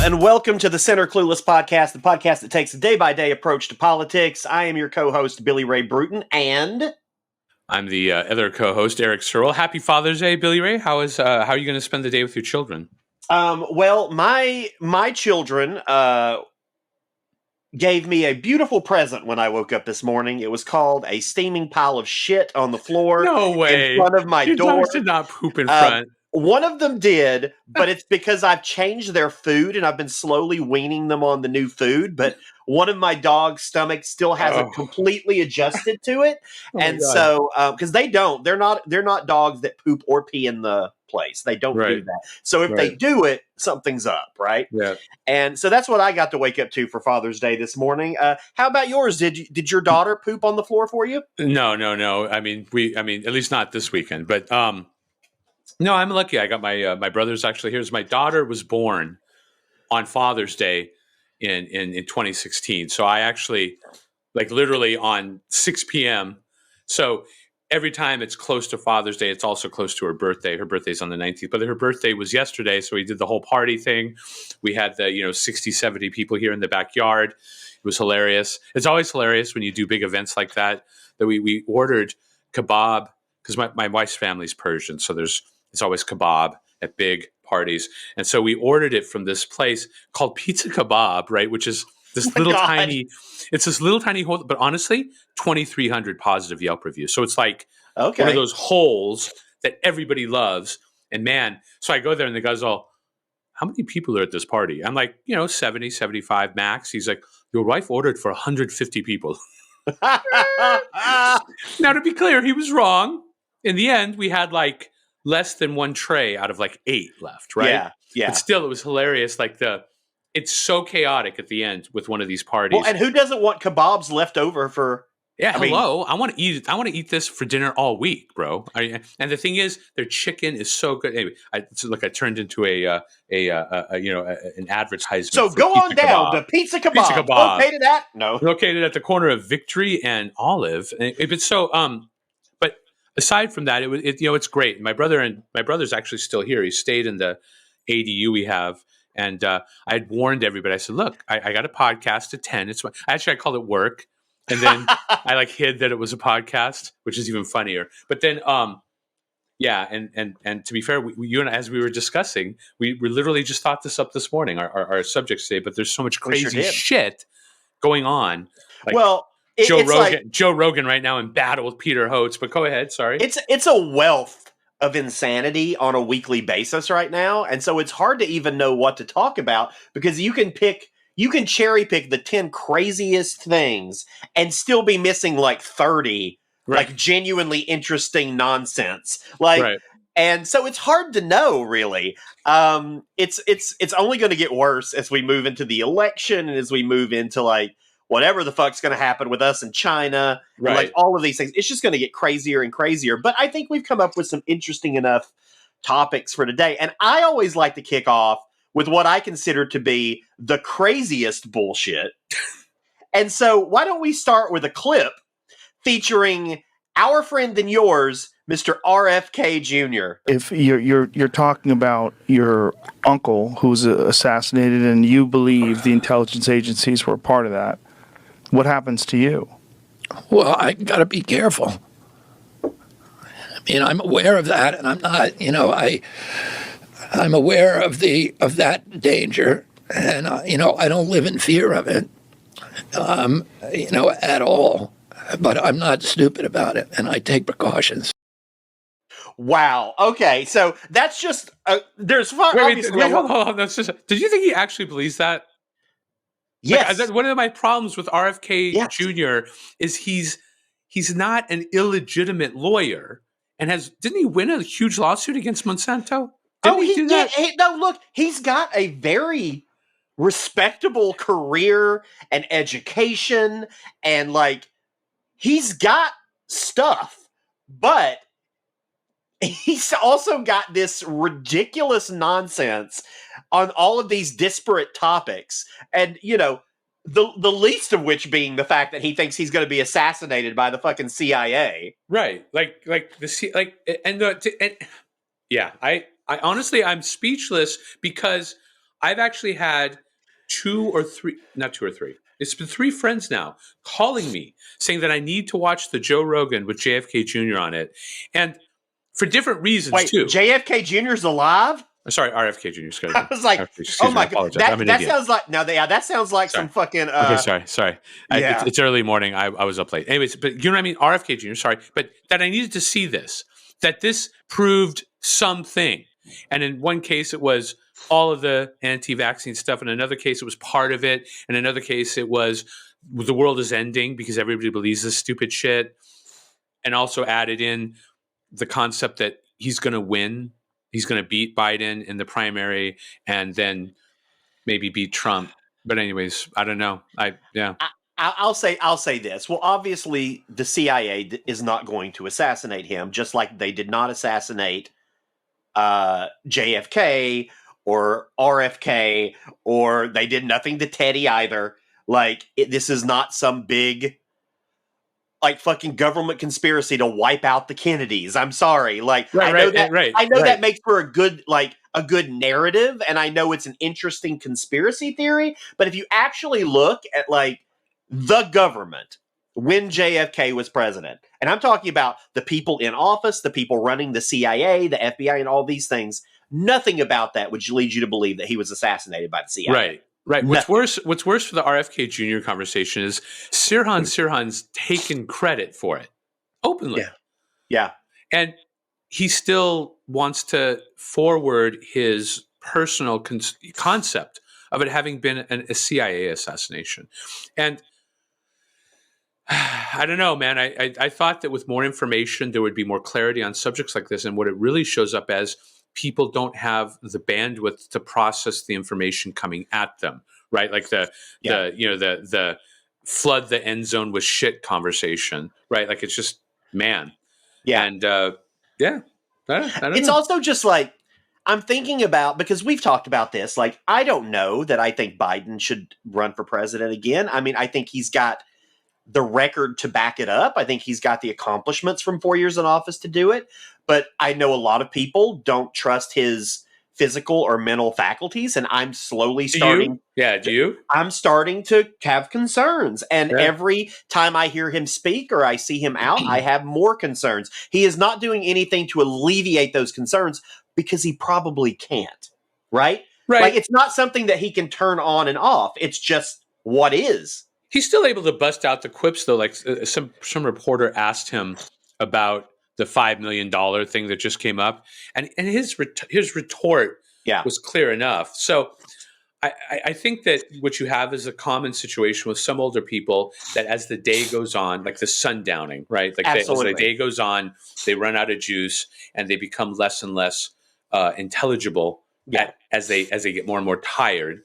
And welcome to the Center Clueless podcast, the podcast that takes a day-by-day approach to politics. I am your co-host, Billy Ray Brewton, and I'm the other co-host, Eric Surwill. Happy Father's Day, Billy Ray. How are you going to spend the day with your children? Well, my children gave me a beautiful present when I woke up this morning. It was called a steaming pile of shit on the floor No way. in front of my Your door. dogs did not poop in front. One of them did, but it's because I've changed their food and I've been slowly weaning them on the new food. But one of my dog's stomach still hasn't completely adjusted to it, and so because they're not dogs that poop or pee in the place. They don't do that. So if they do it, something's up, right? Yeah. And so that's what I got to wake up to for Father's Day this morning. How about yours? Did your daughter poop on the floor for you? No. I mean, at least not this weekend. But no, I'm lucky. I got my brother's actually here. My daughter was born on Father's Day in 2016. So I actually, like, literally on 6 p.m. So every time it's close to Father's Day, it's also close to her birthday. Her birthday's on the 19th, but her birthday was yesterday. So we did the whole party thing. We had 60, 70 people here in the backyard. It was hilarious. It's always hilarious when you do big events like that we ordered kebab because my wife's family's Persian. So it's always kebab at big parties. And so we ordered it from this place called Pizza Kebab, right? Which is this little tiny hole, but honestly, 2,300 positive Yelp reviews. So it's like one of those holes that everybody loves. And man, so I go there and the guy's all, how many people are at this party? I'm like, 70, 75 max. He's like, your wife ordered for 150 people. Now, to be clear, he was wrong. In the end, we had like less than one tray out of like 8 left, right? Yeah. But still, it was hilarious. It's so chaotic at the end with one of these parties. Well, and who doesn't want kebabs left over for? Yeah, I want to eat it. I want to eat this for dinner all week, bro. And the thing is, their chicken is so good. Anyway, I turned into an advertisement. So go on down to Pizza Kebab. Pizza Kebab. Located at located at the corner of Victory and Olive. And it's so but aside from that, it's great. My brother's actually still here. He stayed in the ADU we have. And I had warned everybody. I said, look, I got a podcast at 10. I called it work. And then I hid that it was a podcast, which is even funnier. But then, and to be fair, you and I, as we were discussing, we literally just thought this up this morning, our subjects today, but there's so much crazy shit going on. Joe Rogan right now in battle with Peter Hotz, but go ahead. Sorry. It's a wealth of insanity on a weekly basis right now. And so it's hard to even know what to talk about because you can cherry pick the 10 craziest things and still be missing like 30, like genuinely interesting nonsense. And so it's hard to know really. It's only going to get worse as we move into the election and as we move into like whatever the fuck's going to happen with us in China, and like all of these things. It's just going to get crazier and crazier. But I think we've come up with some interesting enough topics for today. And I always like to kick off with what I consider to be the craziest bullshit. And so why don't we start with a clip featuring our friend and yours, Mr. RFK Jr. If you're talking about your uncle who's assassinated and you believe the intelligence agencies were part of that, what happens to you? Well, I got to be careful. I mean, I'm aware of that, and I'm not, I'm aware of that danger, and I don't live in fear of it, at all. But I'm not stupid about it, and I take precautions. Wow. Okay, so that's just there's hold on. That's just. Did you think he actually believes that? Yes. One of my problems with RFK Jr. is he's not an illegitimate lawyer, and didn't he win a huge lawsuit against Monsanto? Didn't he do that? No, look, he's got a very respectable career and education, and he's got stuff, but he's also got this ridiculous nonsense on all of these disparate topics. And, the least of which being the fact that he thinks he's going to be assassinated by the fucking CIA. Right. I honestly, I'm speechless because I've actually had not two or three. It's been 3 friends now calling me saying that I need to watch the Joe Rogan with JFK Jr. on it, and for different reasons Wait, too. JFK Jr.'s alive? Sorry, RFK Jr. Excuse I was like, oh me. I my god, apologize. I'm an that idiot. sounds like that sounds like Sorry. some fucking. Okay, sorry. Yeah. It's early morning. I was up late. Anyways, but you know what I mean? RFK Jr., sorry. But that I needed to see this, that this proved something. And in one case, it was all of the anti-vaccine stuff. In another case, it was part of it. In another case, it was the world is ending because everybody believes this stupid shit. And also added in the concept that he's going to win. He's going to beat Biden in the primary and then maybe beat Trump. But anyways, I don't know. I'll say this. Well, obviously, the CIA is not going to assassinate him, just like they did not assassinate JFK or RFK, or they did nothing to Teddy either. Like, this is not some big, like, fucking government conspiracy to wipe out the Kennedys. I'm sorry. Like, I know that makes for a good narrative, and I know it's an interesting conspiracy theory. But if you actually look at like the government when JFK was president, and I'm talking about the people in office, the people running the CIA, the FBI, and all these things, nothing about that would lead you to believe that he was assassinated by the CIA. Right. What's worse for the RFK Jr. conversation is Sirhan's taken credit for it openly. Yeah. And he still wants to forward his personal concept of it having been a CIA assassination. And I don't know, man. I thought that with more information, there would be more clarity on subjects like this. And what it really shows up as, people don't have the bandwidth to process the information coming at them, right? Like the flood the end zone with shit conversation, right? Like, it's just, man. Yeah. And I don't it's know. also just like, I'm thinking about, because we've talked about this, like, I don't know that I think Biden should run for president again. I mean, I think he's got the record to back it up. I think he's got the accomplishments from 4 years in office to do it. But I know a lot of people don't trust his physical or mental faculties, and I'm slowly starting. Do you? I'm starting to have concerns, and every time I hear him speak or I see him out, I have more concerns. He is not doing anything to alleviate those concerns because he probably can't. Right? Like, it's not something that he can turn on and off. It's just what is. He's still able to bust out the quips, though. Like, some reporter asked him about the $5 million thing that just came up, and his retort was clear enough. So I think that what you have is a common situation with some older people, that as the day goes on, like the sundowning, right? Like, as the day goes on, they run out of juice and they become less and less intelligible as they get more and more tired.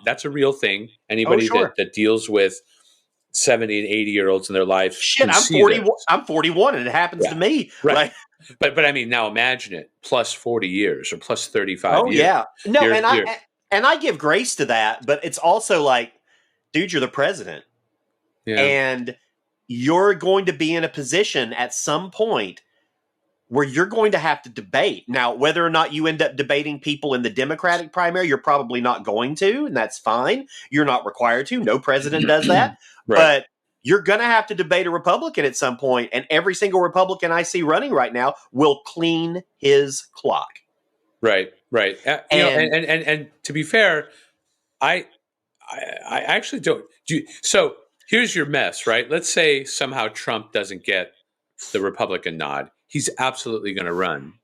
That's a real thing. Anybody that deals with 70 and 80-year-olds in their life. Shit, I'm 41 and it happens to me. Right. Like, but I mean, now imagine it plus 40 years or plus 35 years. Yeah. No, and I give grace to that, but it's also like, dude, you're the president. Yeah. And you're going to be in a position at some point where you're going to have to debate. Now, whether or not you end up debating people in the Democratic primary, you're probably not going to, and that's fine. You're not required to. No president does that. But you're going to have to debate a Republican at some point, and every single Republican I see running right now will clean his clock. Right. And to be fair, I actually don't. So here's your mess, right? Let's say somehow Trump doesn't get the Republican nod. He's absolutely going to run.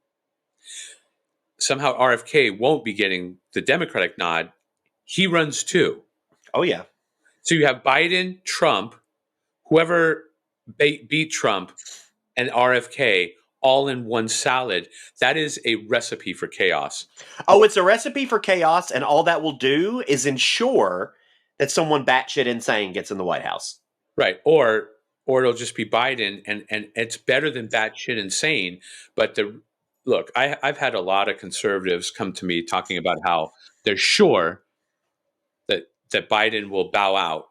Somehow RFK won't be getting the Democratic nod. He runs too. Oh, yeah. So you have Biden, Trump, whoever beat Trump, and RFK all in one salad. That is a recipe for chaos. Oh, it's a recipe for chaos, and all that will do is ensure that someone batshit insane gets in the White House. Right. Or it'll just be Biden, and it's better than batshit insane. But I've had a lot of conservatives come to me talking about how they're sure that Biden will bow out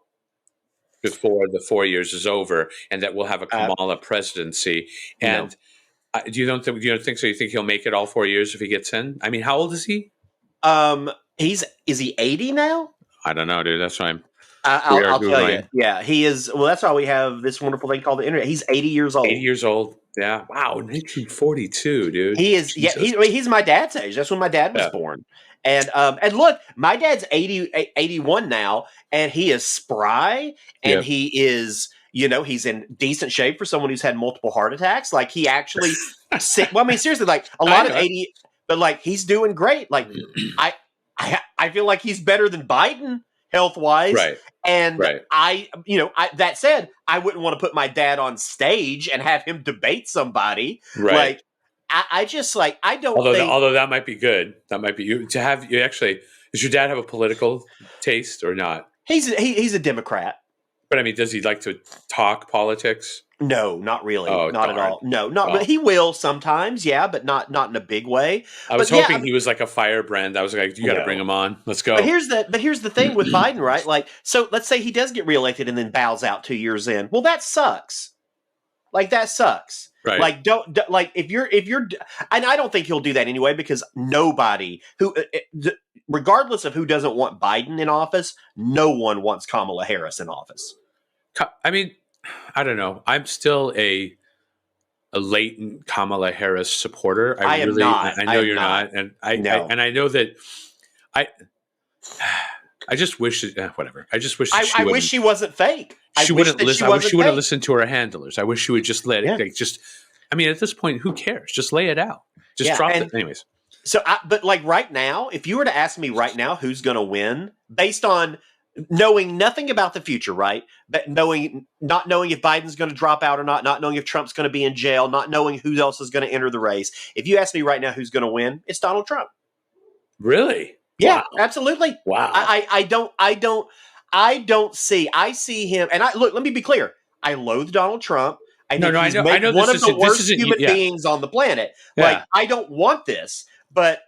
before the 4 years is over, and that we'll have a Kamala presidency. And do you don't think so? You think he'll make it all 4 years if he gets in? I mean, how old is he? Is he 80 now? I don't know, dude. That's why I'll tell you. Yeah, he is. Well, that's why we have this wonderful thing called the internet. He's 80 years old. 80 years old. Yeah. Wow. 1942, dude. He is. Jesus. Yeah, he's my dad's age. That's when my dad was born. And look, my dad's 81 now, and he is spry, and he is, he's in decent shape for someone who's had multiple heart attacks. Like he actually, well, I mean, seriously, like a lot of 80, but like he's doing great. Like I feel like he's better than Biden health wise. Right. And that said, I wouldn't want to put my dad on stage and have him debate somebody. Right. Like, I just like, I don't although that might be good. That might be you actually, does your dad have a political taste or not? He's a Democrat. But I mean, does he like to talk politics? No, not really. Oh, not at all. No, but he will sometimes, yeah, but not in a big way. I was hoping he was like a firebrand. I was like, you got to bring him on. Let's go. But here's the thing with Biden, right? Like, so let's say he does get reelected and then bows out 2 years in. Well, that sucks. Like that sucks. Right. Like don't like if you're and I don't think he'll do that anyway because nobody who regardless of who doesn't want Biden in office, no one wants Kamala Harris in office. I mean, I don't know. I'm still a latent Kamala Harris supporter. I am not. I know you're not, and I know that I just wish whatever. I just wish I wish she wasn't fake. She wouldn't listen. I wish she wouldn't listen to her handlers. I wish she would just let it. Like, I mean, at this point, who cares? Just lay it out. Just drop it. Anyways. So, but like right now, if you were to ask me right now who's going to win, based on knowing nothing about the future, right? But not knowing if Biden's going to drop out or not knowing if Trump's going to be in jail, not knowing who else is going to enter the race. If you ask me right now who's going to win, it's Donald Trump. Really? Yeah, wow. Absolutely. Wow. I don't see. I see him, and look. Let me be clear. I loathe Donald Trump. I know one of the worst human beings on the planet. Yeah. Like I don't want this, but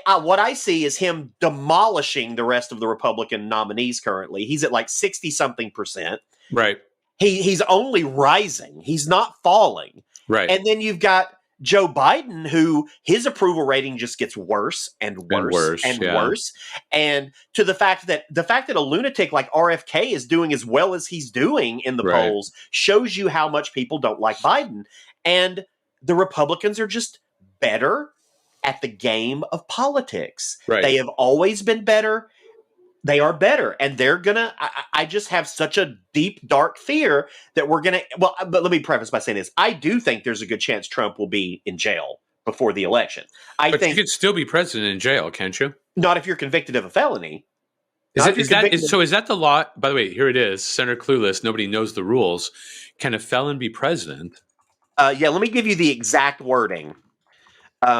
what I see is him demolishing the rest of the Republican nominees. Currently, he's at like 60-something%. Right. He's only rising. He's not falling. Right. And then you've got Joe Biden, who his approval rating just gets worse and worse and worse. And to the fact that a lunatic like RFK is doing as well as he's doing in the polls shows you how much people don't like Biden. And the Republicans are just better at the game of politics. Right. They have always been better. They are better, and they're gonna. I just have such a deep, dark fear that we're gonna. Well, but let me preface by saying this: I do think there's a good chance Trump will be in jail before the election. But you could still be president in jail, can't you? Not if you're convicted of a felony. Is that the law? By the way, here it is. Senator Clueless. Nobody knows the rules. Can a felon be president? Yeah. Let me give you the exact wording.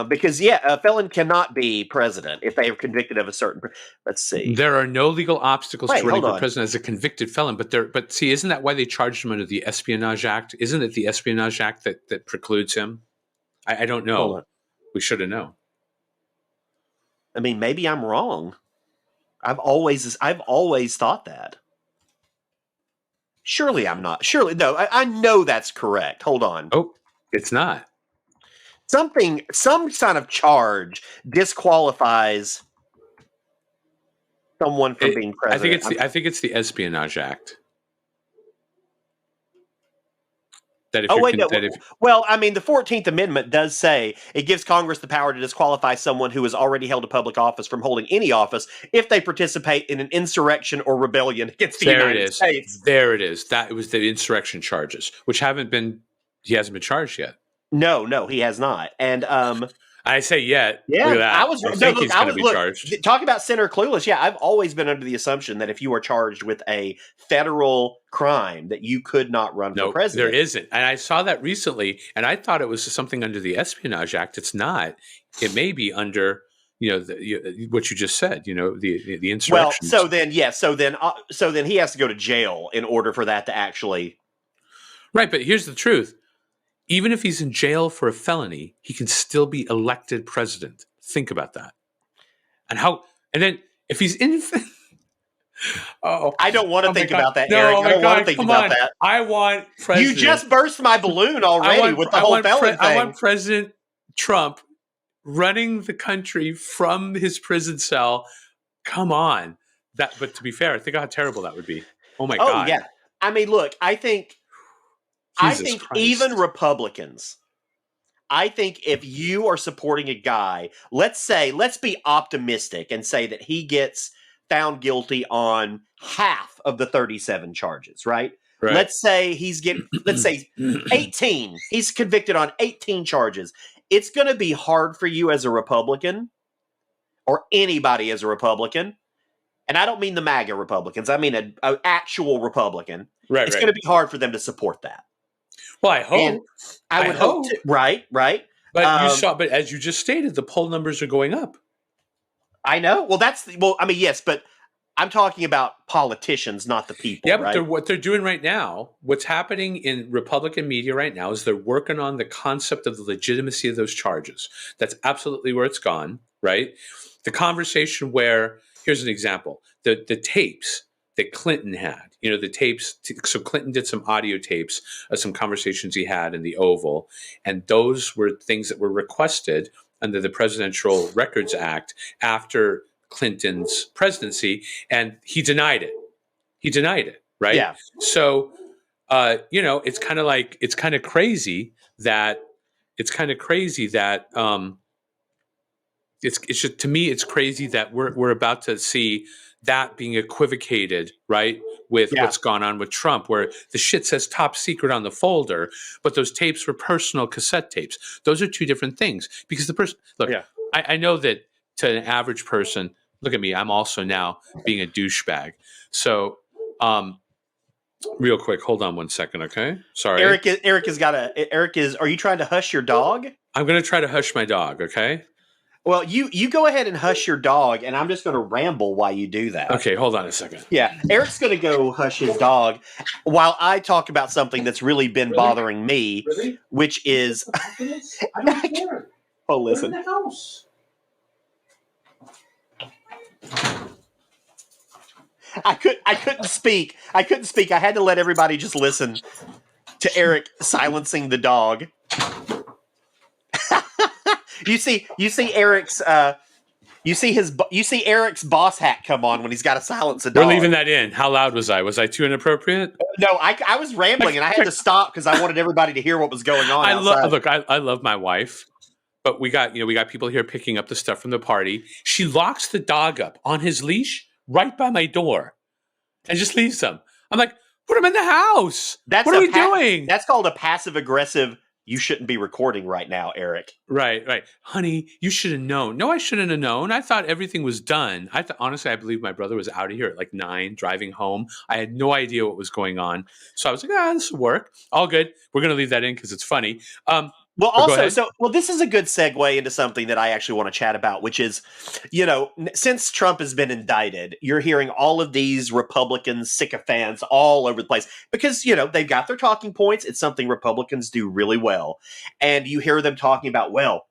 Because a felon cannot be president if they are convicted of a certain. Let's see. There are no legal obstacles to running for president as a convicted felon, but see, isn't that why they charged him under the Espionage Act? Isn't it the Espionage Act that precludes him? I don't know. We should have known. I mean, maybe I'm wrong. I've always thought that. Surely I'm not. Surely no. I know that's correct. Hold on. Oh, it's not. Some kind of charge disqualifies someone from being president. I think it's the Espionage Act. Well, I mean, the 14th Amendment does say it gives Congress the power to disqualify someone who has already held a public office from holding any office if they participate in an insurrection or rebellion against the United States. There it is. That was the insurrection charges, which he hasn't been charged yet. No, he has not. And I say yet. Yeah, look at that. I think he's going to be charged. Talk about Senator Clueless. Yeah, I've always been under the assumption that if you are charged with a federal crime, that you could not run for president. There isn't. And I saw that recently, and I thought it was something under the Espionage Act. It's not. It may be under what you just said. The insurrection. Well, so then he has to go to jail in order for that to actually. Right, but here's the truth. Even if he's in jail for a felony, he can still be elected president. Think about that. And then if he's in... I don't want to think about that, Eric. I don't want to think about that. I want president... You just burst my balloon already with the whole felon thing. I want President Trump running the country from his prison cell come on. But to be fair, think how terrible that would be. Oh my Oh God. yeah. I mean, look, I think Jesus Christ. even Republicans, I think if you are supporting a guy, let's be optimistic and say that he gets found guilty on half of the 37 charges, right? Right. Let's say 18. He's convicted on 18 charges. It's going to be hard for you as a Republican or anybody as a Republican. And I don't mean the MAGA Republicans. I mean an actual Republican. Right. It's going to be hard for them to support that. Well, I hope. And I would hope to, right. But but as you just stated, the poll numbers are going up. I know. Well, yes, but I'm talking about politicians, not the people. Yeah, but right? what they're doing right now, what's happening in Republican media right now is they're working on the concept of the legitimacy of those charges. That's absolutely where it's gone, right? The conversation where, here's an example, the tapes that Clinton had, the tapes. So Clinton did some audio tapes of some conversations he had in the Oval, and those were things that were requested under the Presidential Records Act after Clinton's presidency, and he denied it. Right? Yeah. So, it's kind of crazy that it's just, to me, it's crazy that we're about to see that being equivocated, right, with what's gone on with Trump, where the shit says top secret on the folder, but those tapes were personal cassette tapes. Those are two different things, because the person, look, I know that to an average person, look at me, I'm also now being a douchebag. So, real quick, hold on one second, okay? Sorry. Erik are you trying to hush your dog? I'm going to try to hush my dog, okay? Well, you go ahead and hush your dog, and I'm just going to ramble while you do that. Okay, hold on a second. Yeah, Eric's going to go hush his dog while I talk about something that's really been bothering me, which is... I don't care. Oh, listen. We're in the house. I couldn't speak. I had to let everybody just listen to Erik silencing the dog. You see Erik's Erik's boss hat come on when he's got to silence a dog. We're leaving that in. How loud was I? Was I too inappropriate? No, I was rambling and I had to stop because I wanted everybody to hear what was going on. I love my wife, but we got people here picking up the stuff from the party. She locks the dog up on his leash right by my door and just leaves him. I'm like, put him in the house. What are we doing? That's called a passive aggressive. You shouldn't be recording right now, Erik. Right. Honey, you should have known. No, I shouldn't have known. I thought everything was done. Honestly, I believe my brother was out of here at like 9, driving home. I had no idea what was going on. So I was like, this will work. All good. We're going to leave that in because it's funny. This is a good segue into something that I actually want to chat about, which is, since Trump has been indicted, you're hearing all of these Republican sycophants all over the place because, they've got their talking points. It's something Republicans do really well. And you hear them talking about, well,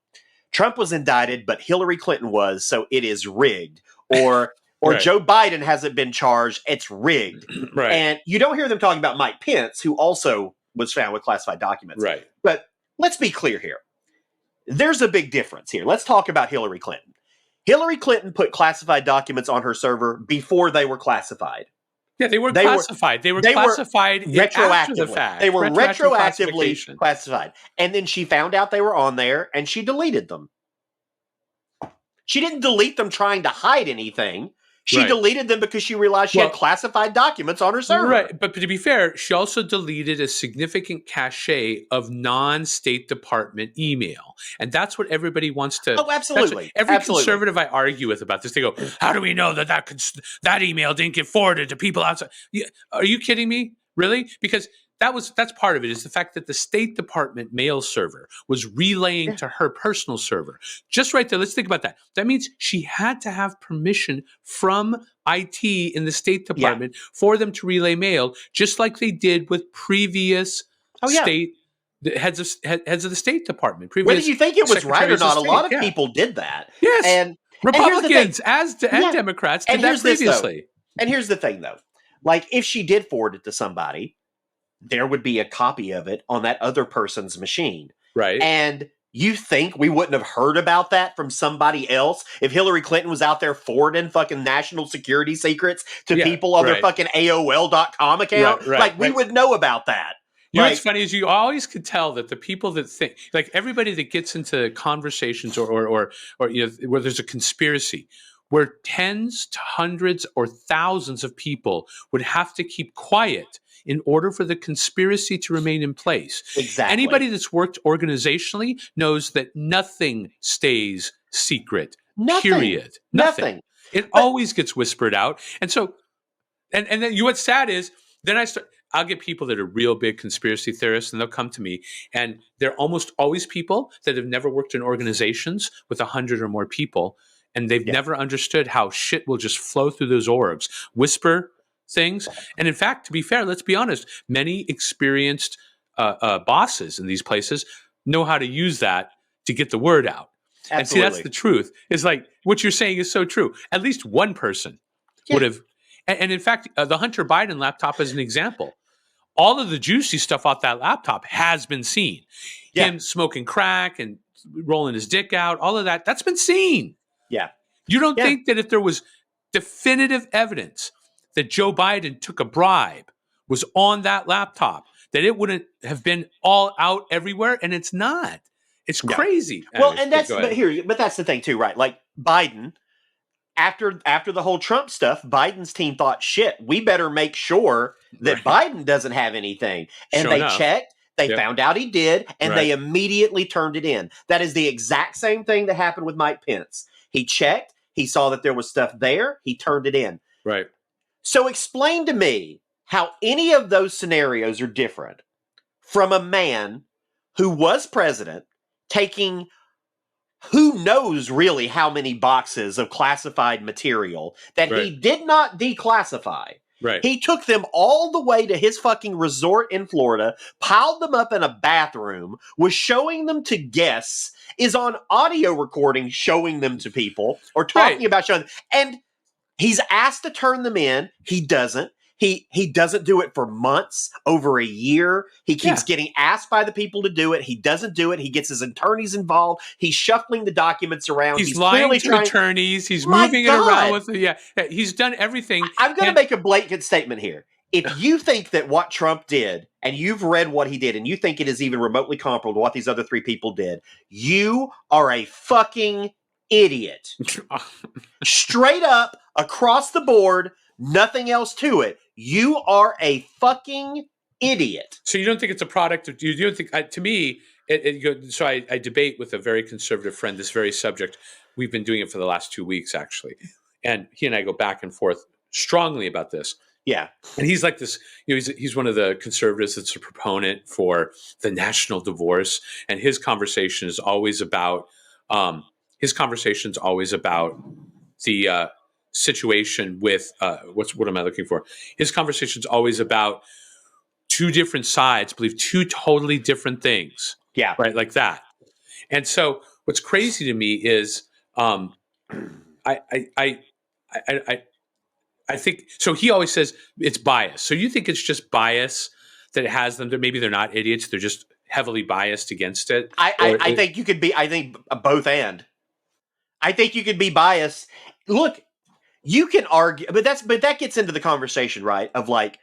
Trump was indicted, but Hillary Clinton was, so it is rigged. Or Right. Joe Biden hasn't been charged, it's rigged. Right. And you don't hear them talking about Mike Pence, who also was found with classified documents. Right. But let's be clear here. There's a big difference here. Let's talk about Hillary Clinton. Hillary Clinton put classified documents on her server before they were classified. Yeah, they were classified. They were classified retroactively. After the fact. They were retroactively classified. And then she found out they were on there and she deleted them. She didn't delete them trying to hide anything. She deleted them because she realized she had classified documents on her server. Right. But to be fair, she also deleted a significant cache of non-State Department email. And that's what everybody wants to... Oh, absolutely. Every conservative I argue with about this, they go, how do we know that email didn't get forwarded to people outside? Are you kidding me? Really? Because that's part of it, is the fact that the State Department mail server was relaying to her personal server. Just right there, let's think about that. That means she had to have permission from IT in the State Department for them to relay mail, just like they did with previous state heads of the State Department. Whether you think it was right or not, a lot of people did that. Yes, and Republicans and Democrats did that previously. And here's the thing, though. Like, if she did forward it to somebody, there would be a copy of it on that other person's machine. Right. And You think we wouldn't have heard about that from somebody else if Hillary Clinton was out there forwarding fucking national security secrets to people on their fucking AOL.com account? Like, we would know about that. You know what's funny is you always could tell that the people that think, like everybody that gets into conversations or you know, where there's a conspiracy, where tens to hundreds or thousands of people would have to keep quiet in order for the conspiracy to remain in place. Exactly. Anybody that's worked organizationally knows that nothing stays secret. Nothing. Period. Nothing. It always gets whispered out. And so, and then what's sad is, then I'll get people that are real big conspiracy theorists, and they'll come to me, and they're almost always people that have never worked in organizations with 100 or more people, and they've never understood how shit will just flow through those orbs, whisper things. And in fact, to be fair, let's be honest, many experienced bosses in these places know how to use that to get the word out. Absolutely. And see, that's the truth. It's like what you're saying is so true. At least one person would have. And in fact, the Hunter Biden laptop is an example. All of the juicy stuff off that laptop has been seen. Him smoking crack and rolling his dick out, all of that, that's been seen. Yeah. You don't think that if there was definitive evidence that Joe Biden took a bribe was on that laptop, that it wouldn't have been all out everywhere? And it's not. It's crazy. Well, and that's but that's the thing too, right? Like Biden, after the whole Trump stuff, Biden's team thought, shit, we better make sure that Biden doesn't have anything. And they checked, they found out he did, and they immediately turned it in. That is the exact same thing that happened with Mike Pence. He checked, he saw that there was stuff there, he turned it in. Right. So explain to me how any of those scenarios are different from a man who was president taking who knows really how many boxes of classified material that he did not declassify. Right. He took them all the way to his fucking resort in Florida, piled them up in a bathroom, was showing them to guests, is on audio recording showing them to people, or talking about showing them. And he's asked to turn them in. He doesn't. He doesn't do it for months, over a year. He keeps getting asked by the people to do it. He doesn't do it. He gets his attorneys involved. He's shuffling the documents around. He's lying to attorneys. He's moving it around with he's done everything. I'm going to make a blatant statement here. If you think that what Trump did, and you've read what he did, and you think it is even remotely comparable to what these other three people did, you are a fucking idiot. Straight up, across the board, nothing else to it. You are a fucking idiot. So you don't think it's a product of, you don't think, to me, so I debate with a very conservative friend this very subject. We've been doing it for the last 2 weeks, actually. And he and I go back and forth strongly about this. Yeah. And he's like this, he's one of the conservatives that's a proponent for the national divorce. And his conversation is always about, the situation with what am I looking for? His conversation's always about two different sides believe two totally different things. Yeah. Right, like that. And so what's crazy to me is I think so. He always says it's bias. So you think it's just bias that has them? That maybe they're not idiots. They're just heavily biased against it. I think you could be. I think both and. I think you could be biased. Look. You can argue, but that gets into the conversation, right? Of like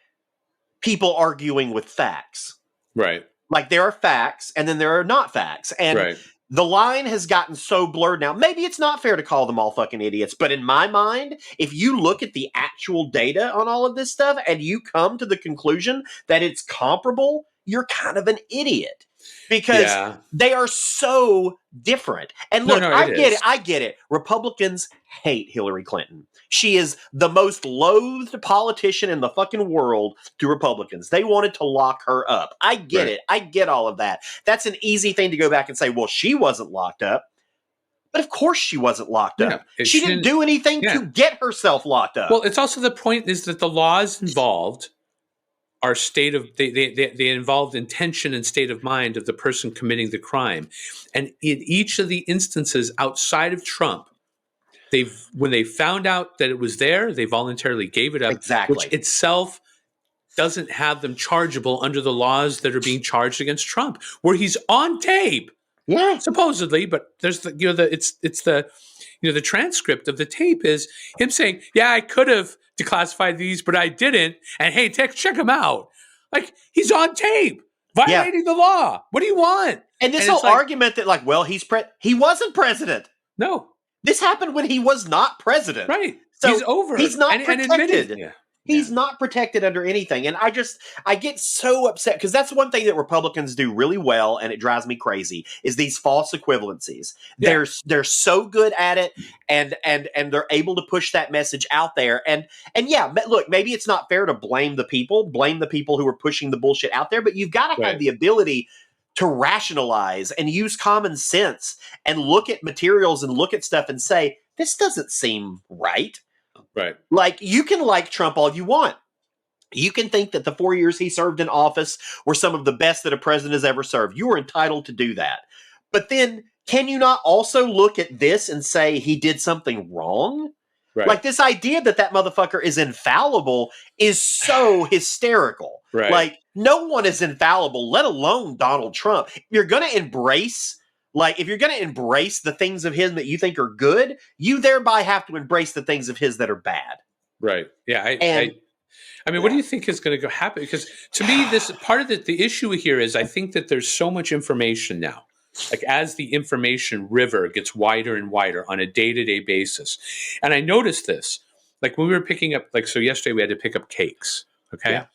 people arguing with facts, right? Like there are facts, and then there are not facts, and the line has gotten so blurred now. Maybe it's not fair to call them all fucking idiots, but in my mind, if you look at the actual data on all of this stuff and you come to the conclusion that it's comparable, you're kind of an idiot. Because they are so different. And look, I get it. Republicans hate Hillary Clinton. She is the most loathed politician in the fucking world to Republicans. They wanted to lock her up. I get it. I get all of that. That's an easy thing to go back and say, well, she wasn't locked up. But of course she wasn't locked up. She didn't do anything to get herself locked up. Well, it's also the point is that the laws involved are they involved intention and state of mind of the person committing the crime. And in each of the instances outside of Trump, when they found out that it was there, they voluntarily gave it up. Exactly. Which itself doesn't have them chargeable under the laws that are being charged against Trump, where he's on tape Yeah. supposedly, but there's the the transcript of the tape is him saying, "Yeah, I could have declassified these, but I didn't." And hey, check him out. Like, he's on tape Yeah. violating the law. What do you want? And this And it's whole like, argument that, like, well, he wasn't president. no, This happened when he was not president. right? So He's over. he's not and protected. admitted, yeah. He's not protected under anything. And I get so upset because that's one thing that Republicans do really well, and it drives me crazy, is these false equivalencies. Yeah. They're so good at it, and they're able to push that message out there. And yeah, look, maybe it's not fair to blame the people who are pushing the bullshit out there, but you've got to have the ability to rationalize and use common sense and look at materials and look at stuff and say, this doesn't seem right. Right. Like, you can like Trump all you want. You can think that the 4 years he served in office were some of the best that a president has ever served. You are entitled to do that. But then, can you not also look at this and say he did something wrong? Right. Like, this idea that motherfucker is infallible is so hysterical. Right. Like, no one is infallible, let alone Donald Trump. If you're going to embrace the things of him that you think are good, you thereby have to embrace the things of his that are bad. Right. Yeah. I mean, what do you think is going to happen? Because to me, this part of the issue here is I think that there's so much information now. Like, as the information river gets wider and wider on a day-to-day basis. And I noticed this, like, when we were picking up, like, so yesterday we had to pick up cakes. Okay. Yeah.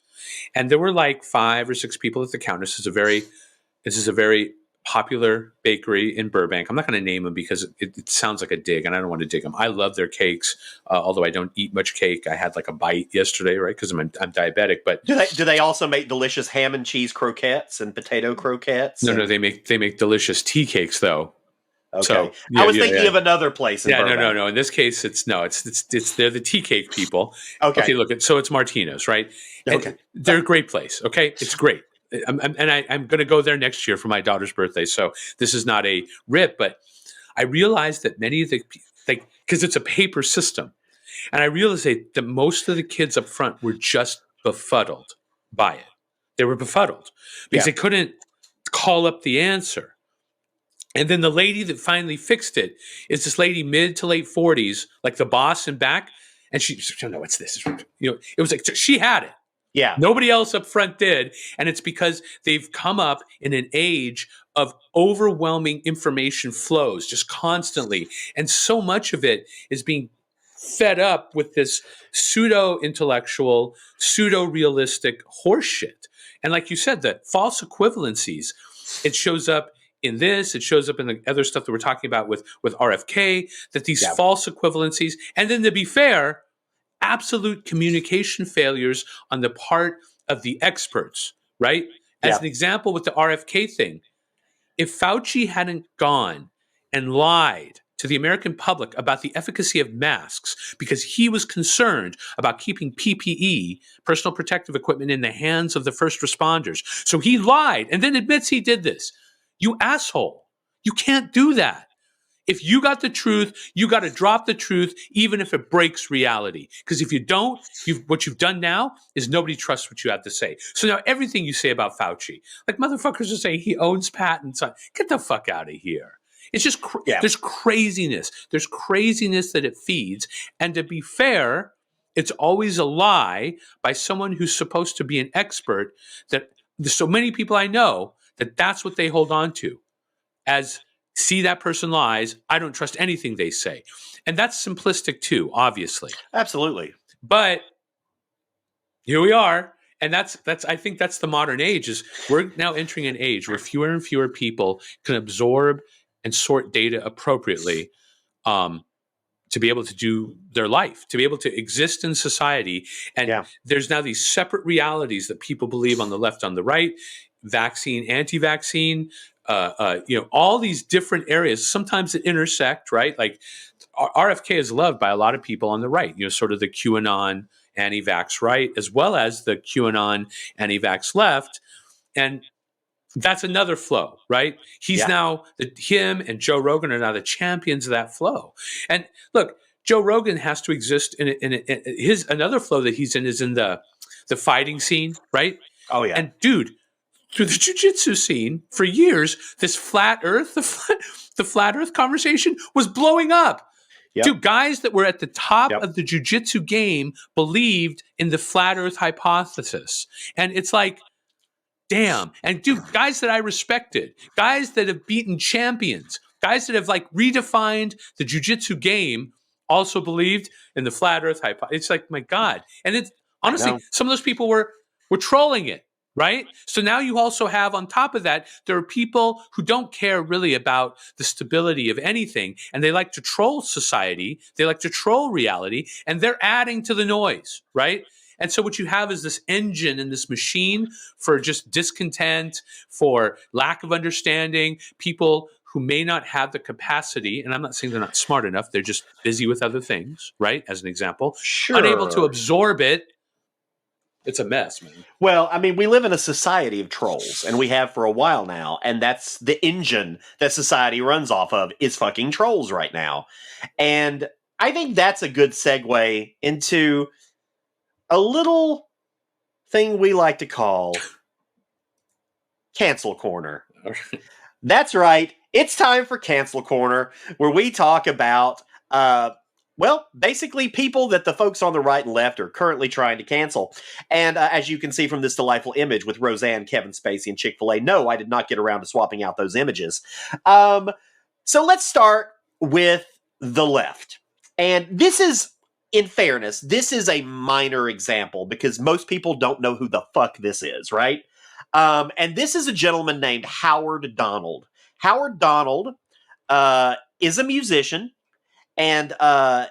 And there were like 5 or 6 people at the counter. This is a very popular bakery in Burbank. I'm not going to name them because it sounds like a dig, and I don't want to dig them. I love their cakes, although I don't eat much cake. I had like a bite yesterday, right? Because I'm diabetic. But do they also make delicious ham and cheese croquettes and potato croquettes? No, they make delicious tea cakes though. Okay, so, I was thinking of another place. In Burbank. No. In this case, it's they're the tea cake people. Okay, look, so it's Martino's, right? Okay, and they're a great place. Okay, it's great. I'm going to go there next year for my daughter's birthday. So this is not a rip, but I realized that many of the, like, because it's a paper system, and I realized that most of the kids up front were just befuddled by it. They were befuddled because they couldn't call up the answer. And then the lady that finally fixed it is this lady mid to late 40s, like the boss in back, and she no, what's this? It was like she had it. Yeah. Nobody else up front did. And it's because they've come up in an age of overwhelming information flows just constantly. And so much of it is being fed up with this pseudo-intellectual, pseudo-realistic horseshit. And like you said, the false equivalencies, it shows up in this, it shows up in the other stuff that we're talking about with RFK, that these false equivalencies, and then to be fair, absolute communication failures on the part of the experts, right? As an example with the RFK thing, if Fauci hadn't gone and lied to the American public about the efficacy of masks because he was concerned about keeping PPE, personal protective equipment, in the hands of the first responders. So he lied and then admits he did this. You asshole. You can't do that. If you got the truth, you got to drop the truth, even if it breaks reality. Because if you don't, what you've done now is nobody trusts what you have to say. So now everything you say about Fauci, like motherfuckers are saying he owns patents. Get the fuck out of here. It's just, there's craziness. There's craziness that it feeds. And to be fair, it's always a lie by someone who's supposed to be an expert, that there's so many people I know that that's what they hold on to as, see, that person lies, I don't trust anything they say. And that's simplistic too, obviously. Absolutely. But here we are. And that's I think that's the modern age, is we're now entering an age where fewer and fewer people can absorb and sort data appropriately to be able to do their life, to be able to exist in society. And there's now these separate realities that people believe on the left, on the right, vaccine, anti-vaccine, all these different areas. Sometimes that intersect, right? Like RFK is loved by a lot of people on the right, sort of the QAnon anti-vax right, as well as the QAnon anti-vax left. And that's another flow, right? He's now, him and Joe Rogan are now the champions of that flow. And look, Joe Rogan has to exist in his, another flow that he's in is in the fighting scene, right? Oh yeah. And dude, through the jiu-jitsu scene for years, this flat earth, the flat earth conversation was blowing up. Yep. Dude, guys that were at the top Yep. of the jiu-jitsu game believed in the flat earth hypothesis. And it's like, damn. And dude, guys that I respected, guys that have beaten champions, guys that have like redefined the jiu-jitsu game also believed in the flat earth hypothesis. It's like, my God. And it's honestly, some of those people were trolling it. Right? So now you also have, on top of that, there are people who don't care really about the stability of anything, and they like to troll society, they like to troll reality, and they're adding to the noise, right? And so what you have is this engine and this machine for just discontent, for lack of understanding, people who may not have the capacity, and I'm not saying they're not smart enough, they're just busy with other things, right? As an example, unable to absorb it. It's a mess, man. Well, I mean, we live in a society of trolls, and we have for a while now, and that's the engine that society runs off of is fucking trolls right now. And I think that's a good segue into a little thing we like to call Cancel Corner. That's right. It's time for Cancel Corner, where we talk about well, basically people that the folks on the right and left are currently trying to cancel. And as you can see from this delightful image with Roseanne, Kevin Spacey, and Chick-fil-A, no, I did not get around to swapping out those images. So let's start with the left. And this is, in fairness, this is a minor example because most people don't know who the fuck this is, right? And this is a gentleman named Howard Donald. Howard Donald is a musician. And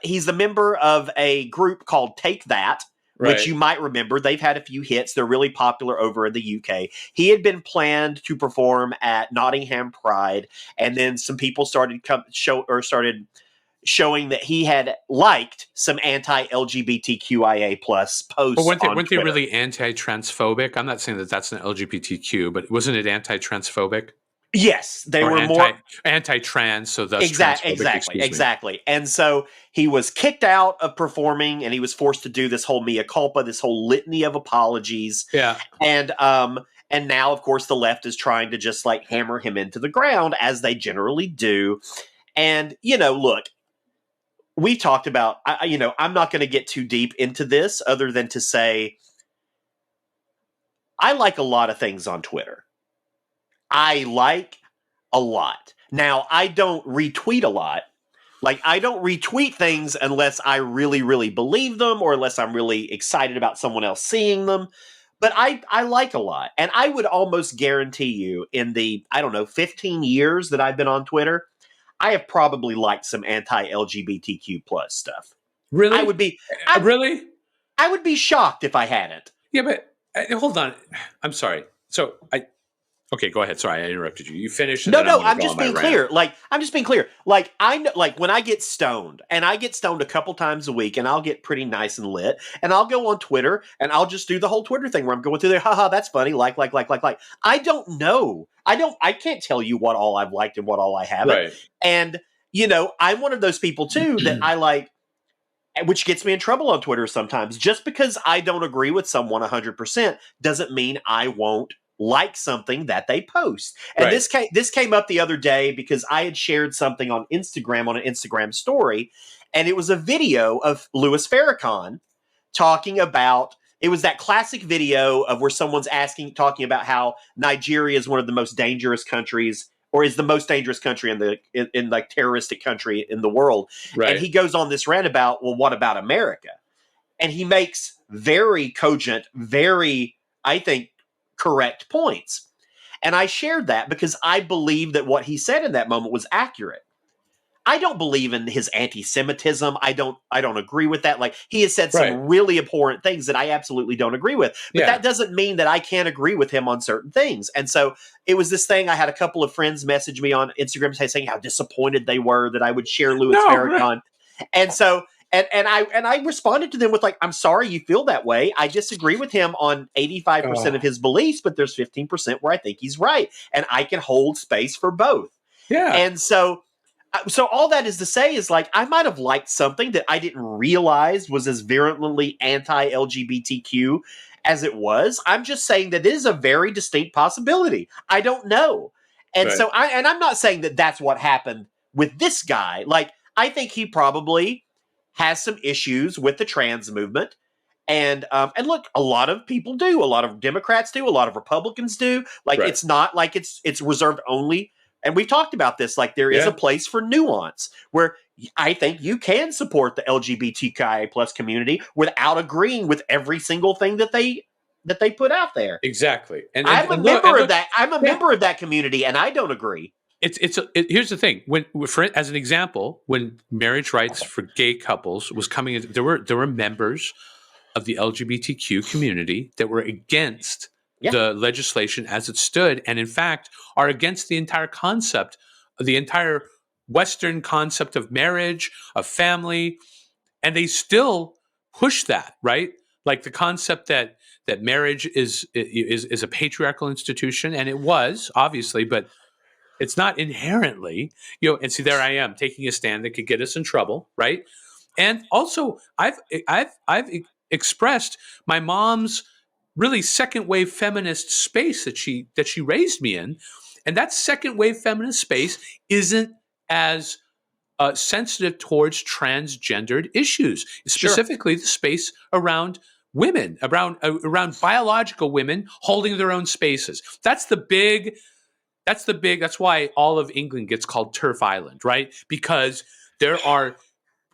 he's a member of a group called Take That, which you might remember. They've had a few hits. They're really popular over in the UK. He had been planned to perform at Nottingham Pride, and then some people started showing that he had liked some anti-LGBTQIA plus posts. But weren't they really anti-transphobic? I'm not saying that that's an LGBTQ, but wasn't it anti-transphobic? Yes, they were more anti-trans, so thus exactly. And so he was kicked out of performing, and he was forced to do this whole mea culpa, this whole litany of apologies. Yeah, and now, of course, the left is trying to just like hammer him into the ground, as they generally do. And look, we talked about. I'm not going to get too deep into this, other than to say, I like a lot of things on Twitter. I like a lot. Now, I don't retweet a lot. Like, I don't retweet things unless I really, really believe them or unless I'm really excited about someone else seeing them. But I like a lot. And I would almost guarantee you in the, 15 years that I've been on Twitter, I have probably liked some anti-LGBTQ plus stuff. Really? I would be shocked if I hadn't. Yeah, but hold on. I'm sorry. So okay, go ahead. Sorry, I interrupted you. You finished. No, I'm just being clear. I'm just being clear. I know, when I get stoned, and I get stoned a couple times a week, and I'll get pretty nice and lit, and I'll go on Twitter, and I'll just do the whole Twitter thing where I'm going through there, haha, that's funny, like. I don't know. I can't tell you what all I've liked and what all I haven't. Right. And, I'm one of those people, too, that I like, which gets me in trouble on Twitter sometimes. Just because I don't agree with someone 100% doesn't mean I won't like something that they post. And this came up the other day because I had shared something on Instagram, on an Instagram story, and it was a video of Louis Farrakhan talking about, it was that classic video of where someone's talking about how Nigeria is one of the most dangerous countries, or is the most dangerous country in like terroristic country in the world. Right. And he goes on this rant about, well, what about America? And he makes very cogent, very, I think, correct points. And I shared that because I believe that what he said in that moment was accurate. I don't believe in his anti-Semitism. I don't agree with that. Like, he has said some really abhorrent things that I absolutely don't agree with. But that doesn't mean that I can't agree with him on certain things. And so it was this thing. I had a couple of friends message me on Instagram saying how disappointed they were that I would share Louis Farrakhan. And so And I responded to them with I'm sorry you feel that way. I disagree with him on 85% of his beliefs, but there's 15% where I think he's right. And I can hold space for both. Yeah. And so So all that is to say is like I might have liked something that I didn't realize was as virulently anti-LGBTQ as it was. I'm just saying that it is a very distinct possibility. I don't know. And Right. so I'm not saying that that's what happened with this guy. Like I think he probably has some issues with the trans movement. And look, a lot of people do. A lot of Democrats do. A lot of Republicans do. Like Right. it's not like it's reserved only. And we've talked about this. Like there is Yeah. a place for nuance where I think you can support the LGBTQIA plus community without agreeing with every single thing that they put out there. Exactly. I'm a and member look, of that. I'm a member of that community, and I don't agree. here's the thing. As an example, when marriage rights for gay couples was coming in, there were members of the LGBTQ community that were against the legislation as it stood, and in fact are against the entire concept, the entire Western concept of marriage, of family, and they still push that, right? Like the concept that marriage is a patriarchal institution, and it was obviously, but it's not inherently, and see, there I am taking a stand that could get us in trouble, right? And also, I've expressed my mom's really second wave feminist space that she raised me in, and that second wave feminist space isn't as sensitive towards transgendered issues, specifically the space around women, around biological women holding their own spaces. That's why all of England gets called Turf Island, right? Because there are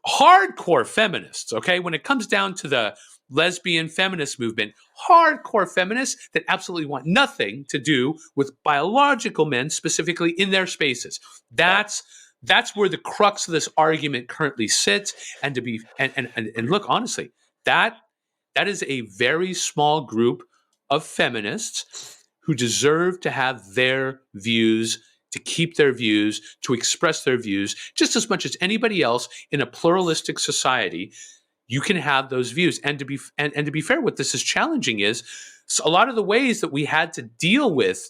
hardcore feminists, okay? When it comes down to the lesbian feminist movement, hardcore feminists that absolutely want nothing to do with biological men, specifically in their spaces. That's where the crux of this argument currently sits. And look, honestly, that is a very small group of feminists who deserve to have their views, to keep their views, to express their views, just as much as anybody else in a pluralistic society. You can have those views, and to be fair, what this is challenging is a lot of the ways that we had to deal with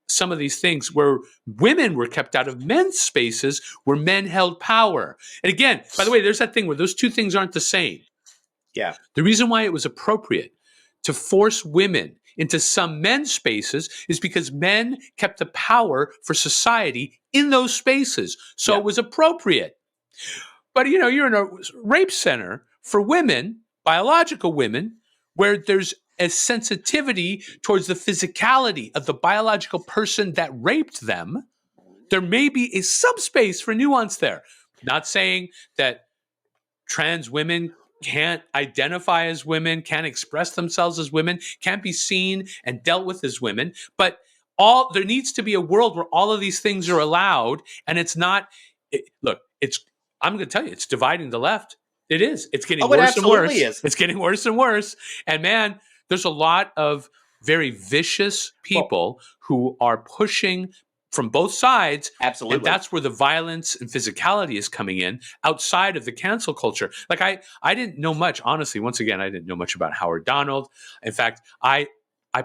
some of these things where women were kept out of men's spaces, where men held power. And again, by the way, there's that thing where those two things aren't the same. Yeah. The reason why it was appropriate to force women into some men's spaces is because men kept the power for society in those spaces. So it was appropriate. But, you're in a rape center for women, biological women, where there's a sensitivity towards the physicality of the biological person that raped them. There may be a subspace for nuance there. Not saying that trans women can't identify as women, can't express themselves as women, can't be seen and dealt with as women. But there needs to be a world where all of these things are allowed. And it's not, I'm going to tell you, it's dividing the left. It is. It's getting worse and worse. It's getting worse and worse. And man, there's a lot of very vicious people who are pushing from both sides. Absolutely. And that's where the violence and physicality is coming in outside of the cancel culture. Like I didn't know much, honestly. Once again, I didn't know much about Howard Donald. In fact, I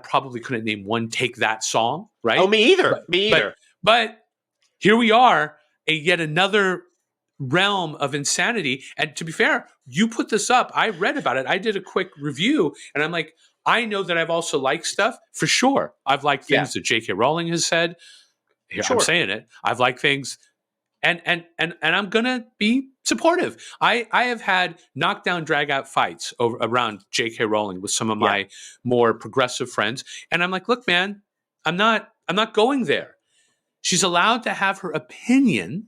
probably couldn't name one Take That song, right? Oh, me either. But here we are, yet another realm of insanity. And to be fair, you put this up. I read about it. I did a quick review, and I'm like, I know that I've also liked stuff for sure. I've liked things that J.K. Rowling has said. Here, I'm saying it. I've liked things, and I'm gonna be supportive. I have had knockdown, drag out fights around J.K. Rowling with some of my more progressive friends, and I'm like, look, man, I'm not going there. She's allowed to have her opinion.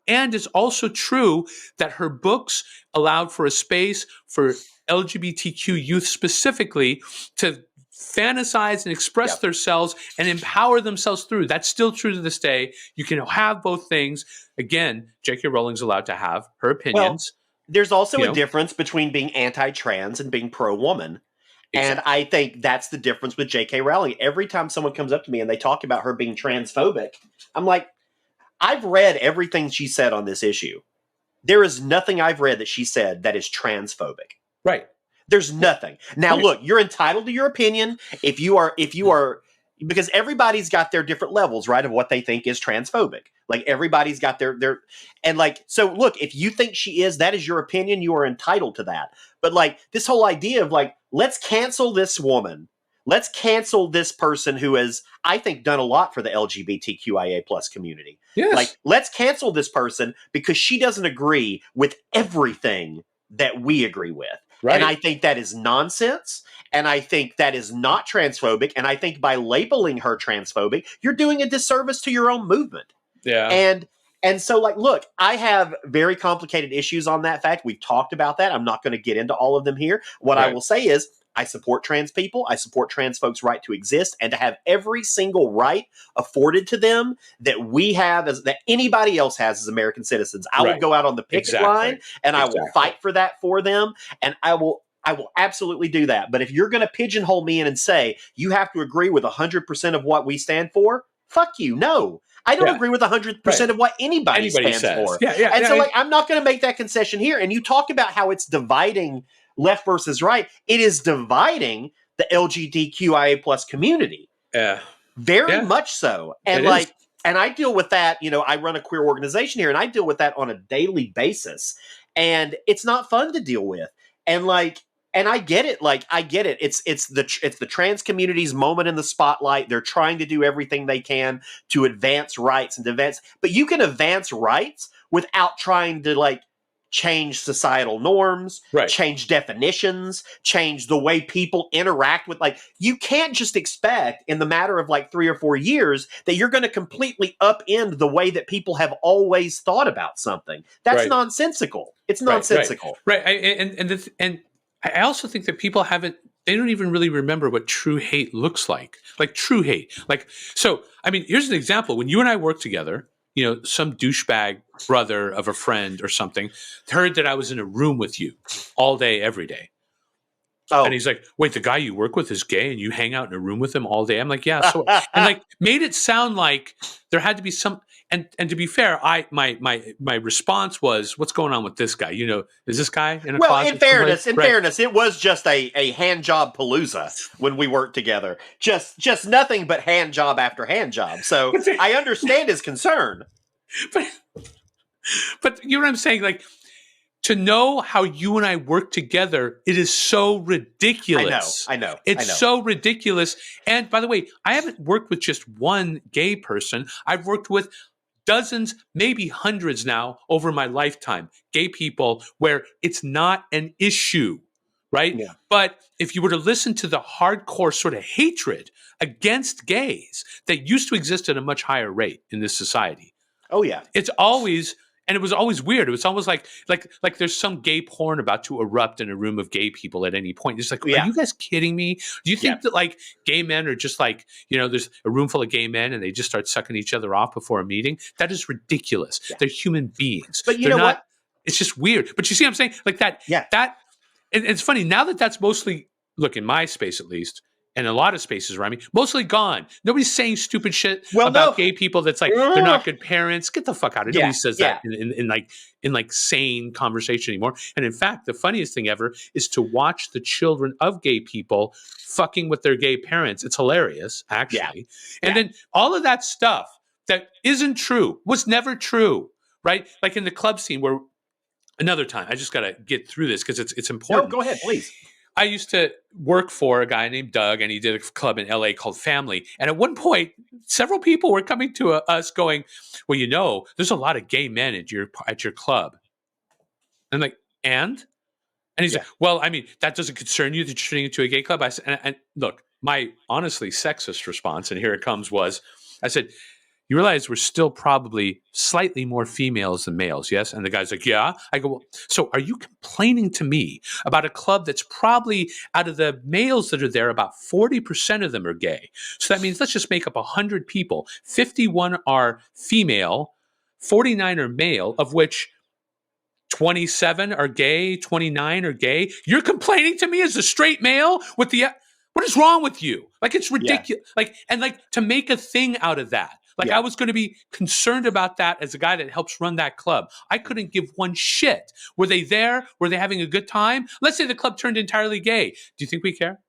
And it's also true that her books allowed for a space for LGBTQ youth specifically to fantasize and express themselves and empower themselves through. That's still true to this day. You can have both things. Again, J.K. Rowling's allowed to have her opinions. Well, there's also a difference between being anti-trans and being pro-woman. Exactly. And I think that's the difference with J.K. Rowling. Every time someone comes up to me and they talk about her being transphobic, I'm like, I've read everything she said on this issue. There is nothing I've read that she said that is transphobic. Right. There's nothing. Now, look, you're entitled to your opinion if you are, because everybody's got their different levels, right, of what they think is transphobic. Like everybody's got their and like, so look, if you think she is, that is your opinion. You are entitled to that. But like this whole idea of like, let's cancel this woman. Let's cancel this person who has, I think, done a lot for the LGBTQIA plus community. Yes. Like, let's cancel this person because she doesn't agree with everything that we agree with. Right. And I think that is nonsense. And I think that is not transphobic. And I think by labeling her transphobic, you're doing a disservice to your own movement. Yeah. And so, like, look, I have very complicated issues on that fact. We've talked about that. I'm not going to get into all of them here. What I will say is, I support trans people. I support trans folks' right to exist and to have every single right afforded to them that we have, that anybody else has as American citizens. I will go out on the picket line and I will fight for that for them. And I will absolutely do that. But if you're going to pigeonhole me in and say you have to agree with 100% of what we stand for, fuck you. No, I don't agree with 100% of what anybody stands for. Like, I'm not going to make that concession here. And you talk about how it's dividing left versus right. It is dividing the LGBTQIA plus community. Yeah. Very much so. And like, and I deal with that, you know, I run a queer organization here and I deal with that on a daily basis. And it's not fun to deal with. And like, and I get it. Like, I get it. It's the trans community's moment in the spotlight. They're trying to do everything they can to advance rights and advance, but you can advance rights without trying to like change societal norms, change definitions, change the way people interact with, like, you can't just expect in the matter of like 3 or 4 years that you're going to completely upend the way that people have always thought about something. That's nonsensical. It's nonsensical. Right. And I also think that people they don't even really remember what true hate looks like true hate. Like, so, I mean, here's an example. When you and I work together, you know, some douchebag brother of a friend or something heard that I was in a room with you all day, every day. Oh. And he's like, wait, the guy you work with is gay and you hang out in a room with him all day? I'm like, yeah. So, and like made it sound like there had to be some, and to be fair, my response was, what's going on with this guy? You know, is this guy in a closet? In fairness, it was just a hand job palooza when we worked together. Just nothing but hand job after hand job. So I understand his concern. But you know what I'm saying? Like, to know how you and I work together, it is so ridiculous. I know. It's so ridiculous. And by the way, I haven't worked with just one gay person. I've worked with dozens, maybe hundreds now over my lifetime, gay people where it's not an issue, right? Yeah. But if you were to listen to the hardcore sort of hatred against gays that used to exist at a much higher rate in this society. Oh, yeah. It's always... And it was always weird. It was almost like there's some gay porn about to erupt in a room of gay people at any point. It's like, are you guys kidding me? Do you think that like gay men are just like, you know, there's a room full of gay men and they just start sucking each other off before a meeting? That is ridiculous. Yeah. They're human beings. But you know what? It's just weird. But you see what I'm saying? Like that. Yeah. And it's funny now that that's mostly, look, in my space at least, and a lot of spaces around me, mostly gone. Nobody's saying stupid shit about gay people that's like, they're not good parents. Get the fuck out of it. Nobody says that in like sane conversation anymore. And in fact, the funniest thing ever is to watch the children of gay people fucking with their gay parents. It's hilarious, actually. Yeah. And then all of that stuff that isn't true, was never true, right? Like in the club scene where, another time, I just got to get through this because it's important. No, go ahead, please. I used to work for a guy named Doug, and he did a club in LA called Family. And at one point, several people were coming to us going, well, you know, there's a lot of gay men at your club. And I'm like, and he's like, well, I mean, that doesn't concern you that you're turning into a gay club? I said, and look, my honestly sexist response, and here it comes, was, I said, you realize we're still probably slightly more females than males, yes? And the guy's like, yeah. I go, well, so are you complaining to me about a club that's probably, out of the males that are there, about 40% of them are gay? So that means let's just make up 100 people. 51 are female, 49 are male, of which 27 are gay, 29 are gay. You're complaining to me as a straight male with the... What is wrong with you? Like, it's ridiculous. Yeah. Like to make a thing out of that. Like, I was going to be concerned about that as a guy that helps run that club. I couldn't give one shit. Were they there? Were they having a good time? Let's say the club turned entirely gay. Do you think we care?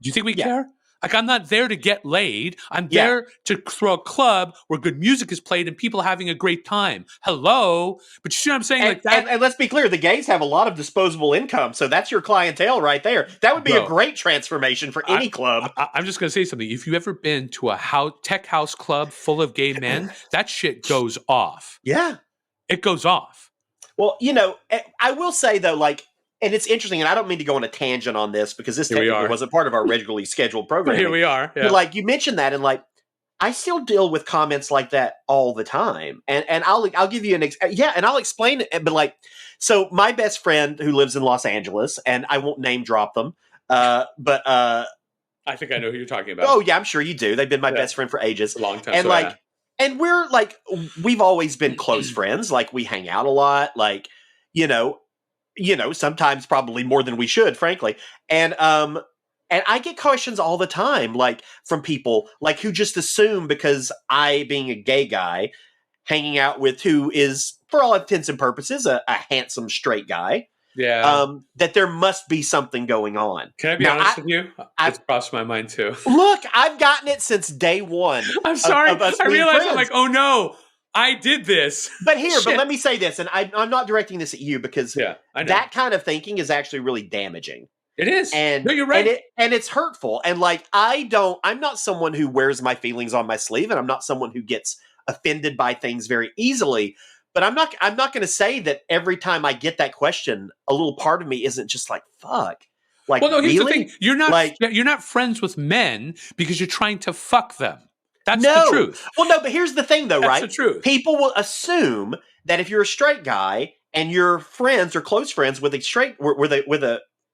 Do you think we care? Like, I'm not there to get laid. I'm Yeah. there to throw a club where good music is played and people are having a great time. Hello. But you see what I'm saying? And, Like that. and let's be clear, the gays have a lot of disposable income, so that's your clientele right there. That would be a Bro, great transformation for any club. I'm just going to say something. If you've ever been to a tech house club full of gay men, that shit goes off. Yeah. It goes off. Well, I will say though, like, and it's interesting, and I don't mean to go on a tangent on this because this technically wasn't part of our regularly scheduled program. Here we are. Yeah. But like you mentioned that, and like I still deal with comments like that all the time, and I'll give you and I'll explain it. But like, so my best friend who lives in Los Angeles, and I won't name drop them, but I think I know who you're talking about. Oh yeah, I'm sure you do. They've been my best friend for ages, a long time, and like. And we're like, we've always been close friends. Like we hang out a lot. Like, sometimes probably more than we should, frankly. And I get questions all the time, like from people like who just assume because I, being a gay guy, hanging out with who is, for all intents and purposes, a handsome straight guy. Yeah. That there must be something going on. Can I be honest with you? It's crossed my mind too. Look, I've gotten it since day one. I'm sorry. I realized I'm like, oh no, I did this. But let me say this, and I'm not directing this at you because I know. that kind of thinking is actually really damaging. It is. And no, you're right. And it's hurtful. And like, I'm not someone who wears my feelings on my sleeve, and I'm not someone who gets offended by things very easily. But I'm not going to say that every time I get that question, a little part of me isn't just like, fuck. Like, well, no, here's really? the thing. You're not friends with men because you're trying to fuck them. That's the truth. Well, no, but here's the thing though, right? That's the truth. People will assume that if you're a straight guy and you're friends or close friends with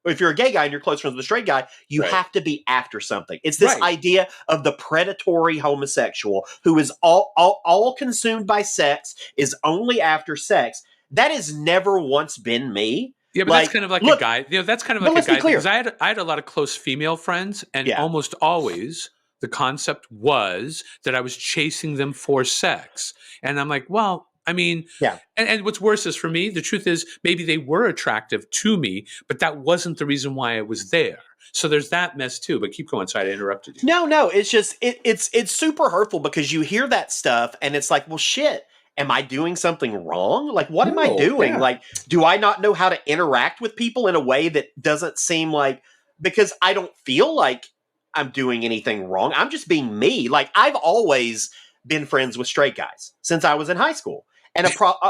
if you're a gay guy and you're close friends with a straight guy, you have to be after something. It's this idea of the predatory homosexual who is all consumed by sex, is only after sex. That has never once been me. Yeah, but that's kind of like a guy. That's kind of like a guy because I had a lot of close female friends, and almost always the concept was that I was chasing them for sex, and I'm like, well. I mean, and what's worse is for me, the truth is maybe they were attractive to me, but that wasn't the reason why I was there. So there's that mess too, but keep going. Sorry, I interrupted you. No, it's just, it's super hurtful because you hear that stuff and it's like, well, shit, am I doing something wrong? Like, what am I doing? Yeah. Like, do I not know how to interact with people in a way that doesn't seem like, because I don't feel like I'm doing anything wrong. I'm just being me. Like, I've always been friends with straight guys since I was in high school. And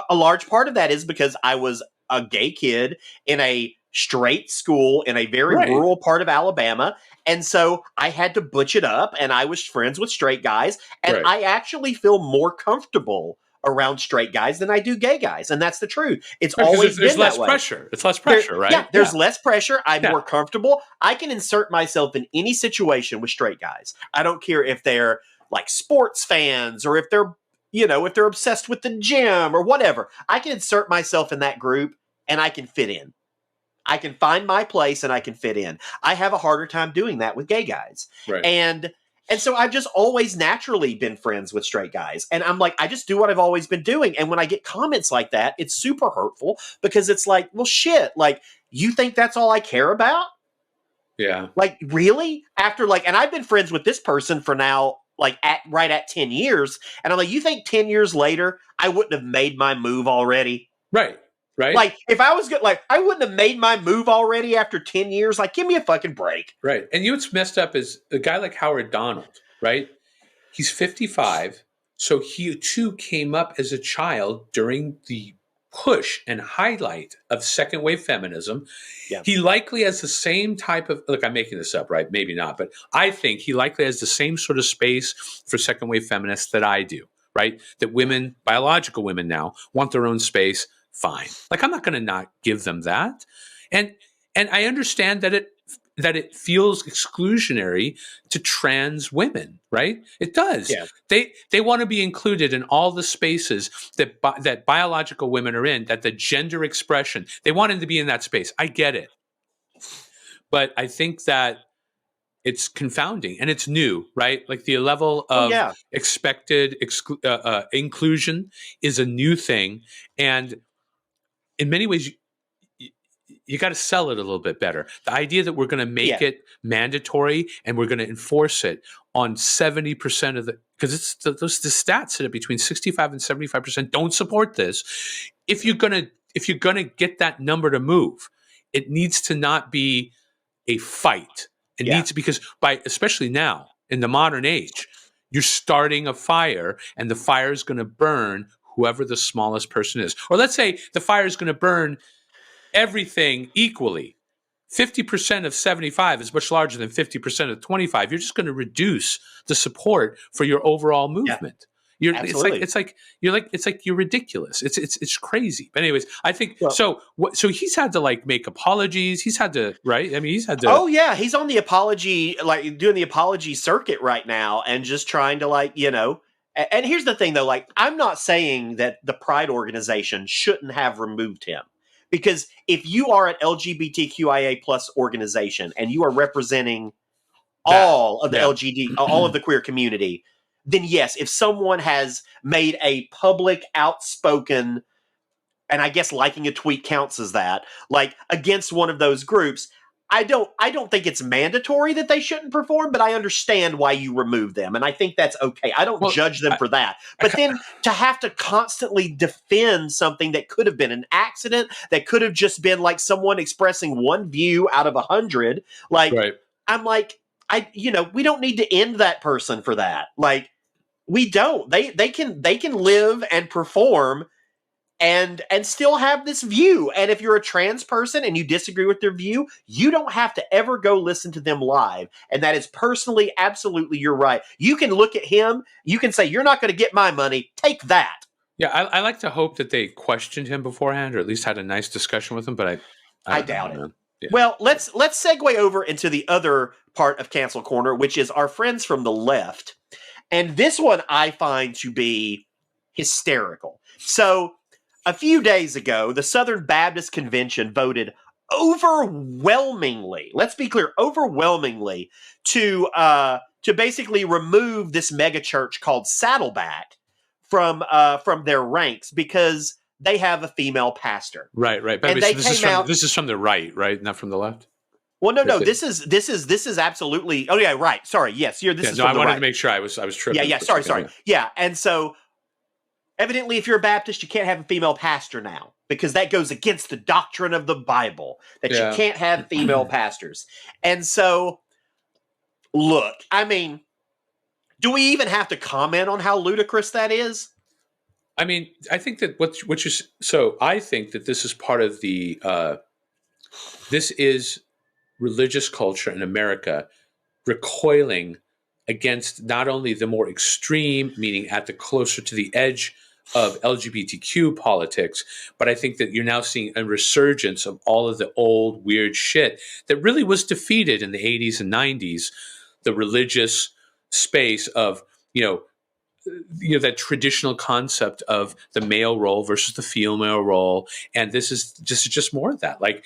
a large part of that is because I was a gay kid in a straight school in a very rural part of Alabama. And so I had to butch it up, and I was friends with straight guys. And I actually feel more comfortable around straight guys than I do gay guys. And that's the truth. It's always been that way. There's less pressure. It's less pressure, right? Yeah, there's less pressure. I'm more comfortable. I can insert myself in any situation with straight guys. I don't care if they're like sports fans or if they're if they're obsessed with the gym or whatever. I can insert myself in that group and I can fit in. I can find my place and I can fit in. I have a harder time doing that with gay guys. Right. And so I've just always naturally been friends with straight guys. And I'm like, I just do what I've always been doing. And when I get comments like that, it's super hurtful because it's like, well, shit, like, you think that's all I care about? Yeah. Like, really? After and I've been friends with this person for now, right at 10 years. And I'm like, you think 10 years later, I wouldn't have made my move already? Right. Like, if I was good, I wouldn't have made my move already after 10 years. Like, give me a fucking break. Right. And what's messed up is a guy like Howard Donald, right? He's 55. So he too came up as a child during the push and highlight of second wave feminism. Yeah. He likely has the same type of, look, I'm making this up, right? Maybe not, but I think he likely has the same sort of space for second wave feminists that I do, right? That women, biological women now, want their own space. Fine. Like, I'm not going to not give them that. And I understand that it feels exclusionary to trans women, right? It does. Yeah. They want to be included in all the spaces that biological women are in, that the gender expression, they want them to be in that space. I get it. But I think that it's confounding and it's new, right? Like, the level of expected inclusion is a new thing. And in many ways, you got to sell it a little bit better. The idea that we're going to make it mandatory and we're going to enforce it on 70% of because it's the stats that are between 65 and 75% don't support this. If you're going to get that number to move, it needs to not be a fight. It needs to, because especially now in the modern age, you're starting a fire and the fire is going to burn whoever the smallest person is. Or let's say the fire is going to burn everything equally. 50% of 75 is much larger than 50% of 25. You're just going to reduce the support for your overall movement. Absolutely. It's like you're ridiculous. It's crazy. But anyways, I think so he's had to like make apologies. He's had to, right? I mean, he's had to. Oh yeah, he's on the apology, like doing the apology circuit right now, and just trying to like, you know. And here's the thing though, like I'm not saying that the Pride organization shouldn't have removed him. Because if you are an LGBTQIA plus organization and you are representing all of the all of the queer community, then yes, if someone has made a public, outspoken, and I guess liking a tweet counts as that, like against one of those groups, I don't think it's mandatory that they shouldn't perform, but I understand why you remove them. And I think that's okay. I don't judge them for that. But then to have to constantly defend something that could have been an accident, that could have just been like someone expressing one view out of 100, like, I'm like, we don't need to end that person for that. Like, we don't. They can live and perform and still have this view. And if you're a trans person and you disagree with their view, you don't have to ever go listen to them live. And that is personally, absolutely, you're right. You can look at him, you can say, you're not going to get my money, take that. Yeah, I like to hope that they questioned him beforehand, or at least had a nice discussion with him, but I doubt it. Yeah. Well, let's segue over into the other part of Cancel Corner, which is our friends from the left. And this one I find to be hysterical. So a few days ago, the Southern Baptist Convention voted overwhelmingly, let's be clear, overwhelmingly, to basically remove this megachurch called Saddleback from their ranks because they have a female pastor. Right. And this is from the right? Not from the left? Well, no. This is absolutely. Oh yeah, right. Sorry. Yes, this is. No, I wanted to make sure I was tripping. Yeah. Sorry. Yeah, and so evidently, if you're a Baptist, you can't have a female pastor now because that goes against the doctrine of the Bible that you can't have female pastors. And so, look, I mean, do we even have to comment on how ludicrous that is? I mean, I think that I think that this is part of the. This is religious culture in America recoiling against not only the more extreme, meaning at the closer to the edge of LGBTQ politics, but I think that you're now seeing a resurgence of all of the old weird shit that really was defeated in the 80s and 90s, the religious space of, that traditional concept of the male role versus the female role. And this is just more of that. Like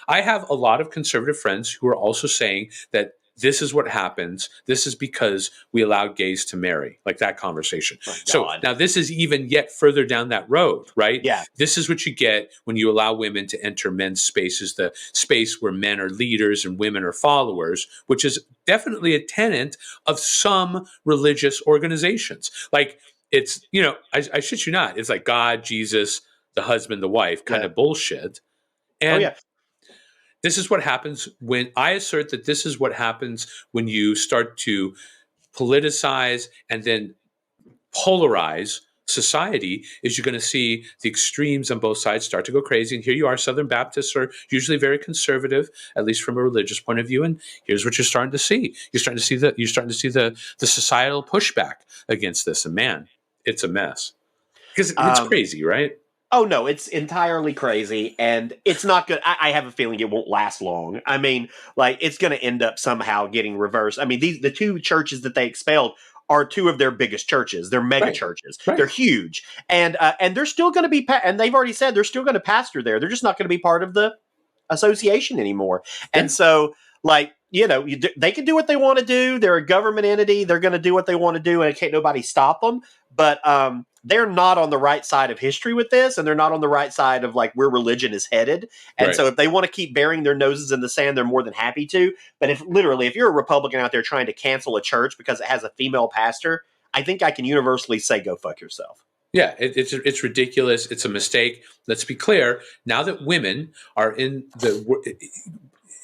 I have a lot of conservative friends who are also saying that this is what happens. This is because we allow gays to marry, like that conversation. Oh, so now this is even yet further down that road, right? Yeah. This is what you get when you allow women to enter men's spaces, the space where men are leaders and women are followers, which is definitely a tenet of some religious organizations. Like it's, I shit you not. It's like God, Jesus, the husband, the wife kind of bullshit. And this is what happens when I assert that this is what happens when you start to politicize and then polarize society is you're going to see the extremes on both sides start to go crazy. And here you are, Southern Baptists are usually very conservative, at least from a religious point of view. And here's what you're starting to see. You're starting to see the societal pushback against this. And man, it's a mess because it's crazy, right? Oh, no, it's entirely crazy, and it's not good. I have a feeling it won't last long. I mean, like, it's going to end up somehow getting reversed. I mean, the two churches that they expelled are two of their biggest churches. They're mega churches. Right. They're huge. And they're still going to be, and they've already said they're still going to pastor there. They're just not going to be part of the association anymore. Yeah. And so, like, they can do what they want to do. They're a government entity. They're going to do what they want to do, and can't nobody stop them. But they're not on the right side of history with this, and they're not on the right side of like where religion is headed. And Right. so if they want to keep burying their noses in the sand, they're more than happy to. But if you're a Republican out there trying to cancel a church because it has a female pastor, I think I can universally say, go fuck yourself. Yeah, it's ridiculous. It's a mistake. Let's be clear. Now that women are in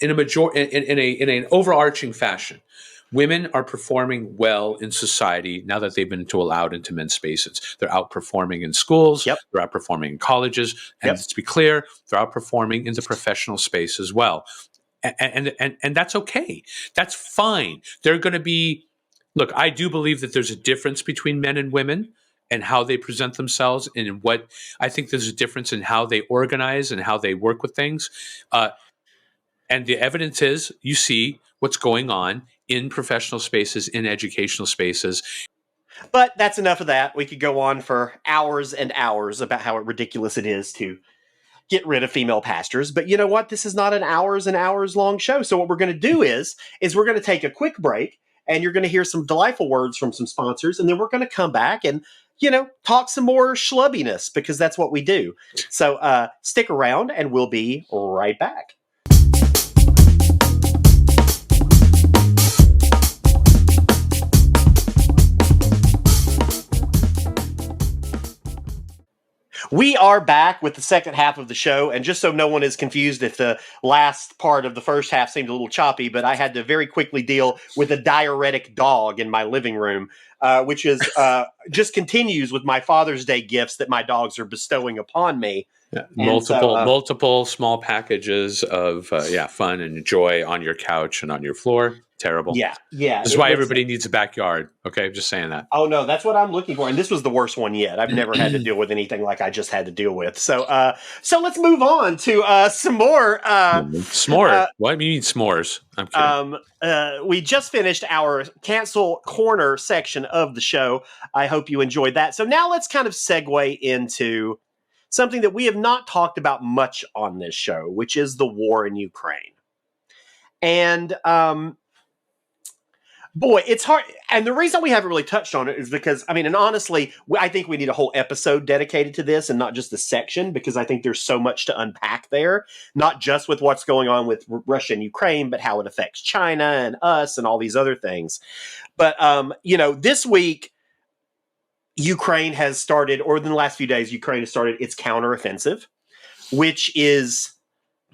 an overarching fashion, women are performing well in society now that they've been allowed into men's spaces. They're outperforming in schools. Yep. They're outperforming in colleges. And let's be clear, they're outperforming in the professional space as well. And that's okay. That's fine. They're going to be. Look, I do believe that there's a difference between men and women and how they present themselves, and what I think there's a difference in how they organize and how they work with things. And the evidence is, you see what's going on in professional spaces, in educational spaces. But that's enough of that. We could go on for hours and hours about how ridiculous it is to get rid of female pastors. But you know what? This is not an hours and hours long show. So what we're going to do is we're going to take a quick break, and you're going to hear some delightful words from some sponsors, and then we're going to come back and talk some more schlubbiness, because that's what we do. So stick around, and we'll be right back. We are back with the second half of the show, and just so no one is confused if the last part of the first half seemed a little choppy, but I had to very quickly deal with a diuretic dog in my living room, which is just continues with my Father's Day gifts that my dogs are bestowing upon me. Yeah, multiple small packages of fun and joy on your couch and on your floor. Terrible. Yeah. This is why everybody needs a backyard. Okay, I'm just saying that. Oh no, that's what I'm looking for, and this was the worst one yet. I've never had to deal with anything like I just had to deal with. So let's move on to some more. S'more? What do you mean s'mores? I'm kidding. We just finished our cancel corner section of the show. I hope you enjoyed that. So now let's kind of segue into something that we have not talked about much on this show, which is the war in Ukraine. And boy, it's hard. And the reason we haven't really touched on it is because, and honestly, I think we need a whole episode dedicated to this and not just a section, because I think there's so much to unpack there, not just with what's going on with Russia and Ukraine, but how it affects China and us and all these other things. But, this week, Ukraine has started, or in the last few days, Ukraine has started its counteroffensive, which is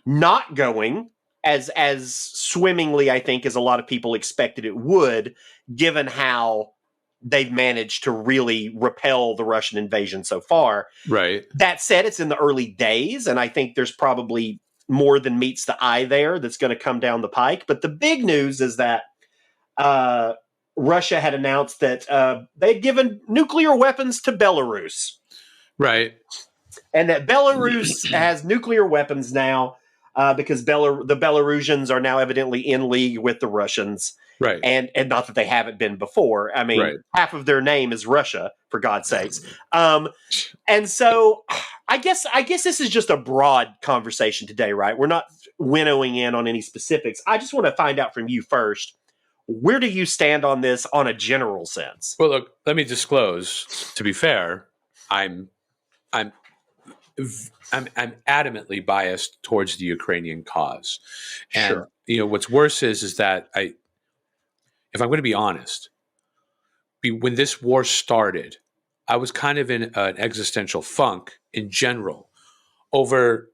not going as swimmingly, I think, as a lot of people expected it would, given how they've managed to really repel the Russian invasion so far. Right. That said, it's in the early days, and I think there's probably more than meets the eye there that's going to come down the pike. But the big news is that Russia had announced that they'd given nuclear weapons to Belarus. Right. And that Belarus has nuclear weapons now because the Belarusians are now evidently in league with the Russians. Right. And not that they haven't been before. Half of their name is Russia, for God's sakes. And so I guess this is just a broad conversation today, right? We're not winnowing in on any specifics. I just want to find out from you first. Where do you stand on this on a general sense? Well, look, let me disclose, to be fair, I'm adamantly biased towards the Ukrainian cause. And, sure. What's worse is that if I'm going to be honest, when this war started, I was kind of in an existential funk in general over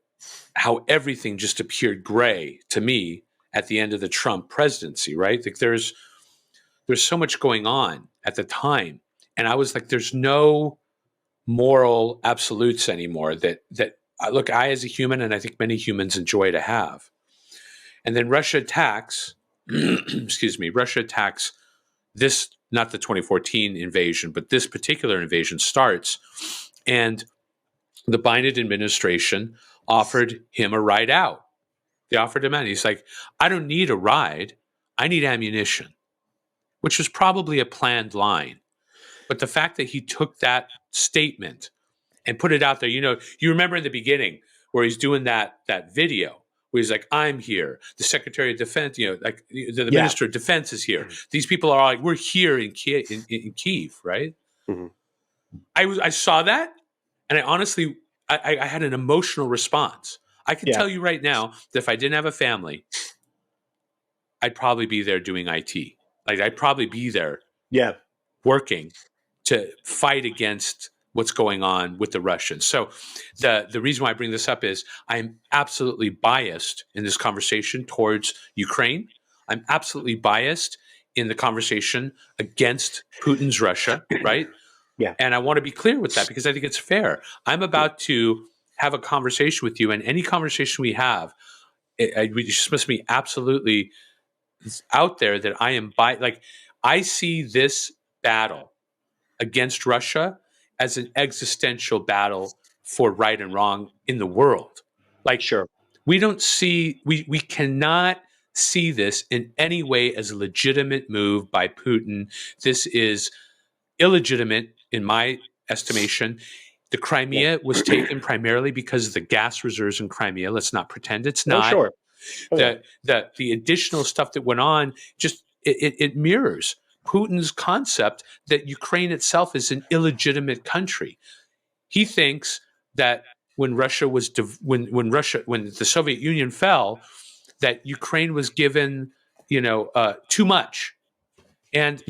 how everything just appeared gray to me at the end of the Trump presidency, right? Like there's so much going on at the time. And I was like, there's no moral absolutes anymore that I as a human, and I think many humans enjoy to have. And then Russia attacks, Russia attacks this, not the 2014 invasion, but this particular invasion starts. And the Biden administration offered him a ride out. They offered him, and he's like, I don't need a ride. I need ammunition, which was probably a planned line. But the fact that he took that statement and put it out there, you remember in the beginning where he's doing that video where he's like, I'm here. The Secretary of Defense, like the Minister of Defense is here. These people are like, we're here in Kiev, right? Mm-hmm. I saw that, and I honestly, I had an emotional response. I can tell you right now that if I didn't have a family, I'd probably be there doing IT. Like, I'd probably be there working to fight against what's going on with the Russians. So the reason why I bring this up is I'm absolutely biased in this conversation towards Ukraine. I'm absolutely biased in the conversation against Putin's Russia, right? Yeah. And I want to be clear with that because I think it's fair. I'm about to have a conversation with you, and any conversation we have, it just must be absolutely out there that I am I see this battle against Russia as an existential battle for right and wrong in the world. Like, Sure. we cannot see this in any way as a legitimate move by Putin. This is illegitimate in my estimation. The Crimea was taken primarily because of the gas reserves in Crimea. Let's not pretend it's not. Oh, sure. The additional stuff that went on just it mirrors Putin's concept that Ukraine itself is an illegitimate country. He thinks that when the Soviet Union fell, that Ukraine was given too much. And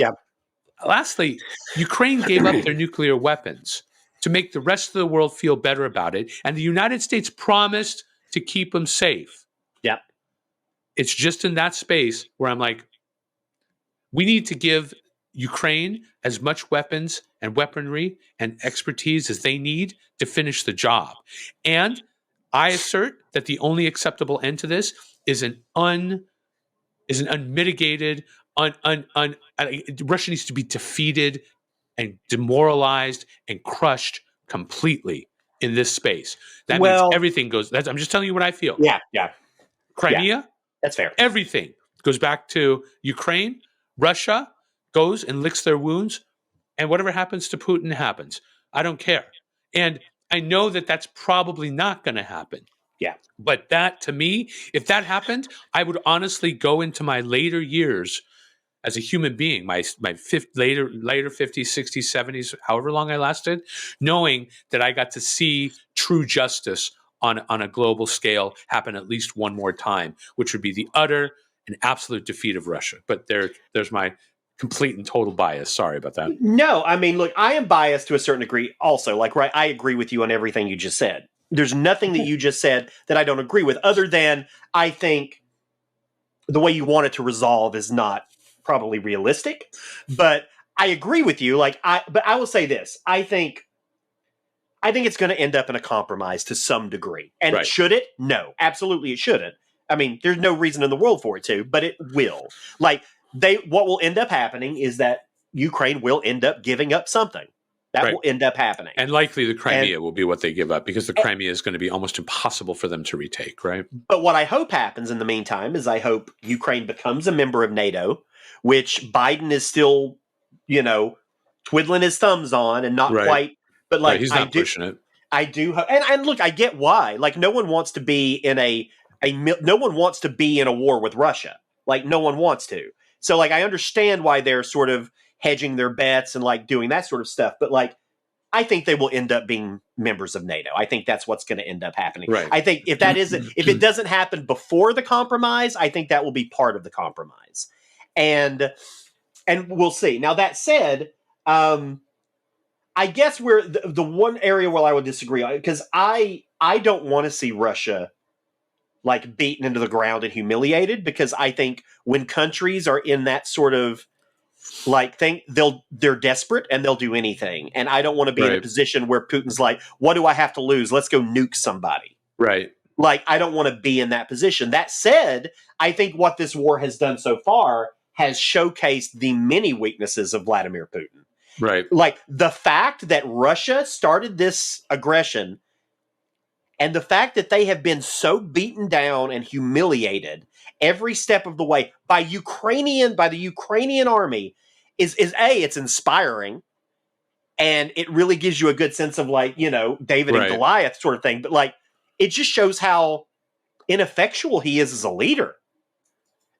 lastly, Ukraine gave up their nuclear weapons to make the rest of the world feel better about it, and the United States promised to keep them safe. Yeah. It's just in that space where I'm like, we need to give Ukraine as much weapons and weaponry and expertise as they need to finish the job. And I assert that the only acceptable end to this is an unmitigated, Russia needs to be defeated and demoralized and crushed completely in this space. That means everything goes. I'm just telling you what I feel. Yeah. Crimea, that's fair. Everything goes back to Ukraine. Russia goes and licks their wounds, and whatever happens to Putin happens. I don't care. And I know that that's probably not going to happen. Yeah. But that, to me, if that happened, I would honestly go into my later years as a human being, my later 50s, 60s, 70s, however long I lasted, knowing that I got to see true justice on a global scale happen at least one more time, which would be the utter and absolute defeat of Russia. But there's my complete and total bias. Sorry about that. No, I mean, look, I am biased to a certain degree also. Like, right, I agree with you on everything you just said. There's nothing that you just said that I don't agree with, other than I think the way you want it to resolve is not probably realistic. But I agree with you. But I will say this. I think it's going to end up in a compromise to some degree. And should it? No, absolutely it shouldn't. I mean, there's no reason in the world for it to, but it will. What will end up happening is that Ukraine will end up giving up something. That will end up happening. And likely the Crimea will be what they give up, because the Crimea is going to be almost impossible for them to retake, right? But what I hope happens in the meantime is I hope Ukraine becomes a member of NATO, which Biden is still, twiddling his thumbs on and not quite. But he's not pushing it. I do. And look, I get why. Like, no one wants to be in no one wants to be in a war with Russia. Like, no one wants to. So, I understand why they're sort of hedging their bets and, doing that sort of stuff. But, I think they will end up being members of NATO. I think that's what's going to end up happening. Right. I think if it doesn't happen before the compromise, I think that will be part of the compromise. And we'll see. Now, that said, I guess where the one area where I would disagree, because I don't want to see Russia beaten into the ground and humiliated, because I think when countries are in that sort of thing, they're desperate and they'll do anything. And I don't want to be in a position where Putin's like, what do I have to lose? Let's go nuke somebody. Right. I don't want to be in that position. That said, I think what this war has done so far has showcased the many weaknesses of Vladimir Putin. Right. The fact that Russia started this aggression, and the fact that they have been so beaten down and humiliated every step of the way by the Ukrainian army is it's inspiring, and it really gives you a good sense of David and Goliath sort of thing. But it just shows how ineffectual he is as a leader.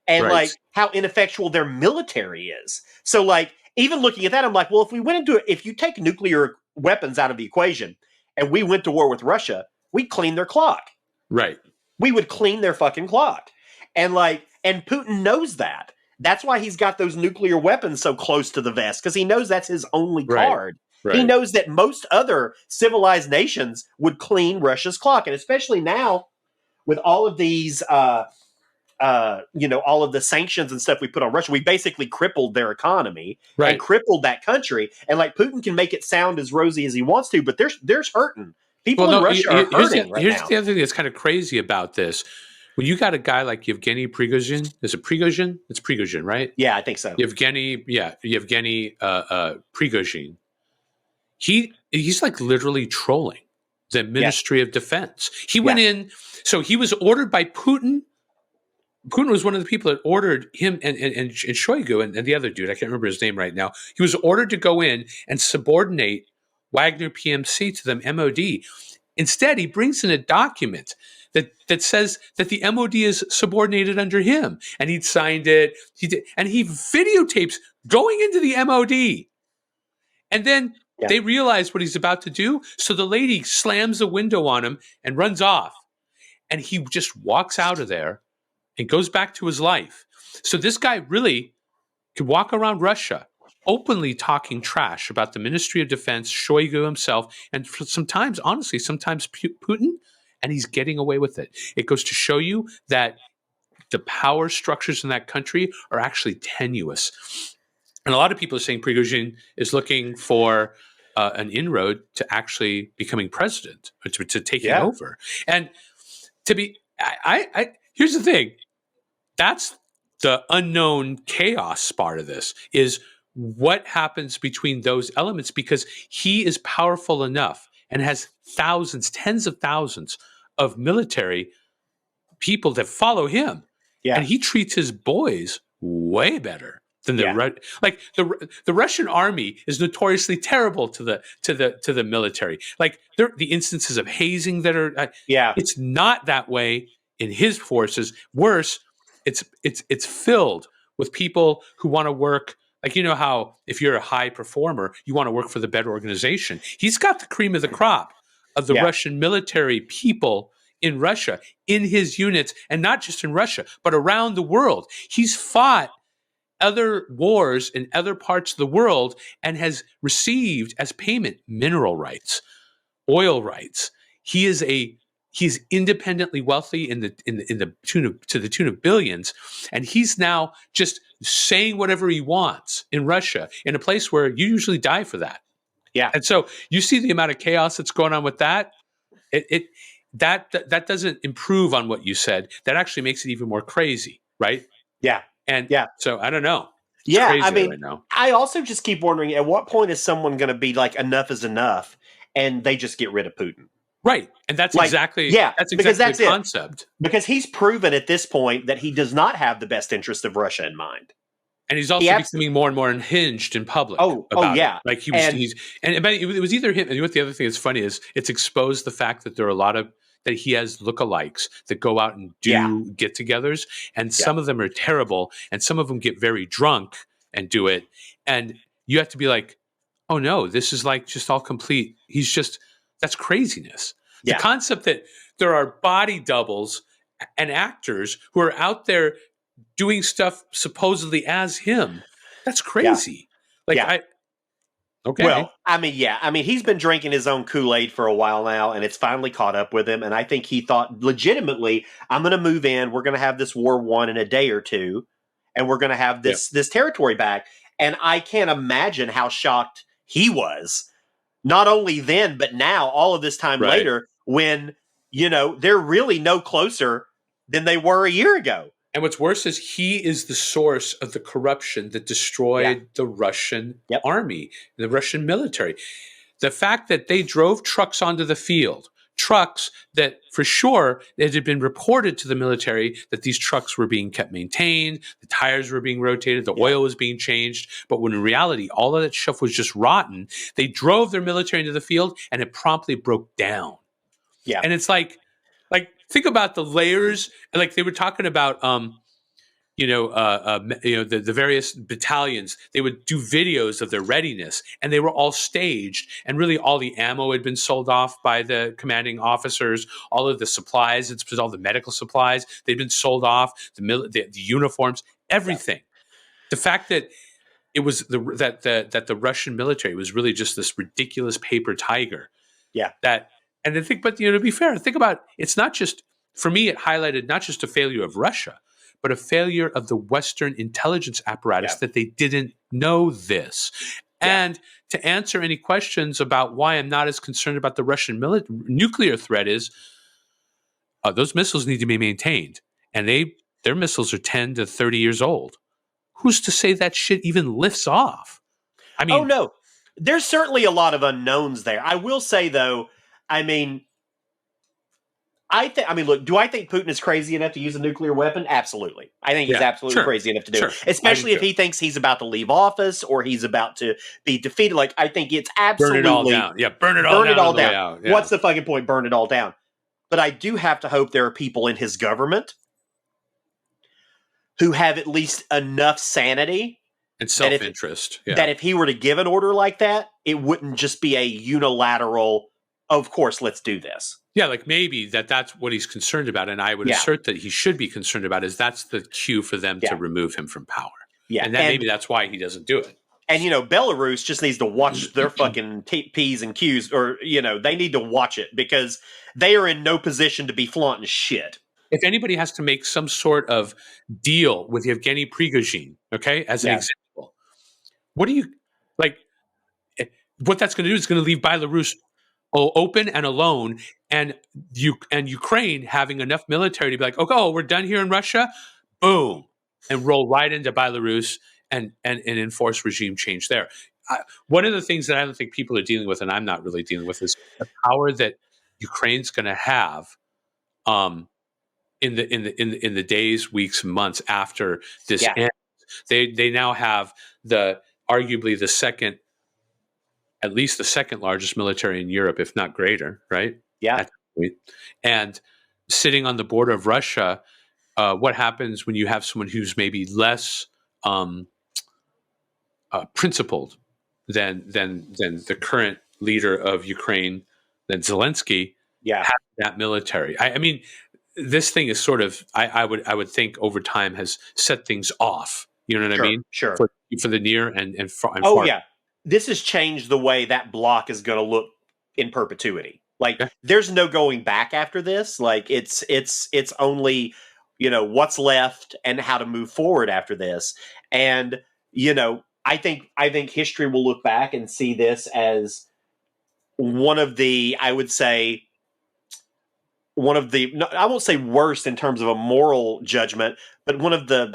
And Right. like how ineffectual their military is. So like even looking at that, I'm like, well, if we went into it, if you take nuclear weapons out of the equation and we went to war with Russia, we'd clean their clock. Right. We would clean their fucking clock. And like, and Putin knows that. That's why he's got those nuclear weapons so close to the vest, because he knows that's his only card. Right. He knows that most other civilized nations would clean Russia's clock. And especially now with all of these all of the sanctions and stuff we put on Russia, we basically crippled their economy and crippled that country. And like Putin can make it sound as rosy as he wants to, but there's hurting. People in Russia are hurting right now. Here's the other thing that's kind of crazy about this. When you got a guy like Yevgeny Prigozhin, is it Prigozhin? It's Prigozhin, right? Yeah, I think so. Yevgeny Prigozhin. He's like literally trolling the Ministry of Defense. He went in, so he was ordered by Putin. Putin was one of the people that ordered him and Shoigu and the other dude, I can't remember his name right now. He was ordered to go in and subordinate Wagner PMC to the MOD. Instead, he brings in a document that says that the MOD is subordinated under him. And he'd signed it. And he videotapes going into the MOD. And then they realize what he's about to do. So the lady slams the window on him and runs off. And he just walks out of there and goes back to his life. So this guy really could walk around Russia openly talking trash about the Ministry of Defense, Shoigu himself, and sometimes Putin, and he's getting away with it. It goes to show you that the power structures in that country are actually tenuous. And a lot of people are saying Prigozhin is looking for an inroad to actually becoming president, or to taking over. And to be, here's the thing. That's the unknown chaos part of this, is what happens between those elements, because he is powerful enough and has thousands, tens of thousands of military people that follow him. Yeah. And he treats his boys way better than the Russian army is notoriously terrible to the military. Like the instances of hazing that are it's not that way in his forces. Worse, it's filled with people who want to work. Like, you know how if you're a high performer, you want to work for the better organization. He's got the cream of the crop of the Russian military people in Russia, in his units, and not just in Russia, but around the world. He's fought other wars in other parts of the world and has received as payment mineral rights, oil rights. He's independently wealthy to the tune of billions, and he's now just saying whatever he wants in Russia, in a place where you usually die for that. Yeah, and so you see the amount of chaos that's going on with that. That doesn't improve on what you said. That actually makes it even more crazy, right? Yeah, and so I don't know. It's crazy I mean, right now. I also just keep wondering, at what point is someone going to be like, enough is enough, and they just get rid of Putin? Right. And that's exactly the concept. Because he's proven at this point that he does not have the best interest of Russia in mind. And he's also becoming more and more unhinged in public. About it. Like it was either him, and what the other thing that's funny is it's exposed the fact that there are a lot of that he has lookalikes that go out and do get-togethers, and some of them are terrible, and some of them get very drunk and do it, and you have to be like, oh no, this is like just all complete. That's craziness. The concept that there are body doubles and actors who are out there doing stuff supposedly as him, that's crazy. Okay. Well, I mean, he's been drinking his own Kool-Aid for a while now, and it's finally caught up with him. And I think he thought legitimately, I'm going to move in. We're going to have this war won in a day or two, and we're going to have this territory back. And I can't imagine how shocked he was. Not only then, but now, all of this time later, when, they're really no closer than they were a year ago. And what's worse is he is the source of the corruption that destroyed the Russian army, the Russian military. The fact that they drove trucks onto the field, trucks that for sure it had been reported to the military that these trucks were being kept maintained, the tires were being rotated, the oil was being changed. But when in reality, all of that stuff was just rotten, they drove their military into the field and it promptly broke down. Yeah. And it's like, like think about the layers. Like they were talking about, the various battalions. They would do videos of their readiness, and they were all staged. And really, all the ammo had been sold off by the commanding officers. All of the supplies, it's all the medical supplies, they'd been sold off. The uniforms, everything. The fact that it was that the Russian military was really just this ridiculous paper tiger. Yeah. And then think, but to be fair, think about it's not just for me. It highlighted not just a failure of Russia, but a failure of the Western intelligence apparatus that they didn't know this. Yeah. And to answer any questions about why I'm not as concerned about the Russian nuclear threat is those missiles need to be maintained, and their missiles are 10 to 30 years old. Who's to say that shit even lifts off? I mean, oh no, there's certainly a lot of unknowns there. I will say though, I mean, look, do I think Putin is crazy enough to use a nuclear weapon? Absolutely. I think he's absolutely crazy enough to do it. Especially if he thinks he's about to leave office or he's about to be defeated. Like, I think it's absolutely... Burn it all down. Yeah, burn it all down. Yeah. What's the fucking point? Burn it all down. But I do have to hope there are people in his government who have at least enough sanity and self-interest that if he were to give an order like that, it wouldn't just be a unilateral, of course, let's do this. Yeah, like maybe that's what he's concerned about. And I would assert that he should be concerned about is that's the cue for them to remove him from power. Yeah. And maybe that's why he doesn't do it. And, Belarus just needs to watch their fucking P's and Q's, or, they need to watch it because they are in no position to be flaunting shit. If anybody has to make some sort of deal with Yevgeny Prigozhin, okay, as an example, what do you like? What that's going to do is going to leave Belarus open and alone, and Ukraine having enough military to be like, oh, we're done here in Russia, boom, and roll right into Belarus and enforce regime change there. One of the things that I don't think people are dealing with, and I'm not really dealing with, is the power that Ukraine's going to have. In the days, weeks, months after this ends, they now have arguably at least the second largest military in Europe, if not greater, right? Yeah. And sitting on the border of Russia, what happens when you have someone who's maybe less principled than the current leader of Ukraine, than Zelensky, have that military? I mean. This thing is sort of, I would think over time has set things off. You know what I mean? Sure. For the near and far. Yeah. This has changed the way that block is going to look in perpetuity. Like, there's no going back after this. Like, it's only, what's left and how to move forward after this. And, I think history will look back and see this as one of the, I would say, I won't say worst in terms of a moral judgment, but one of the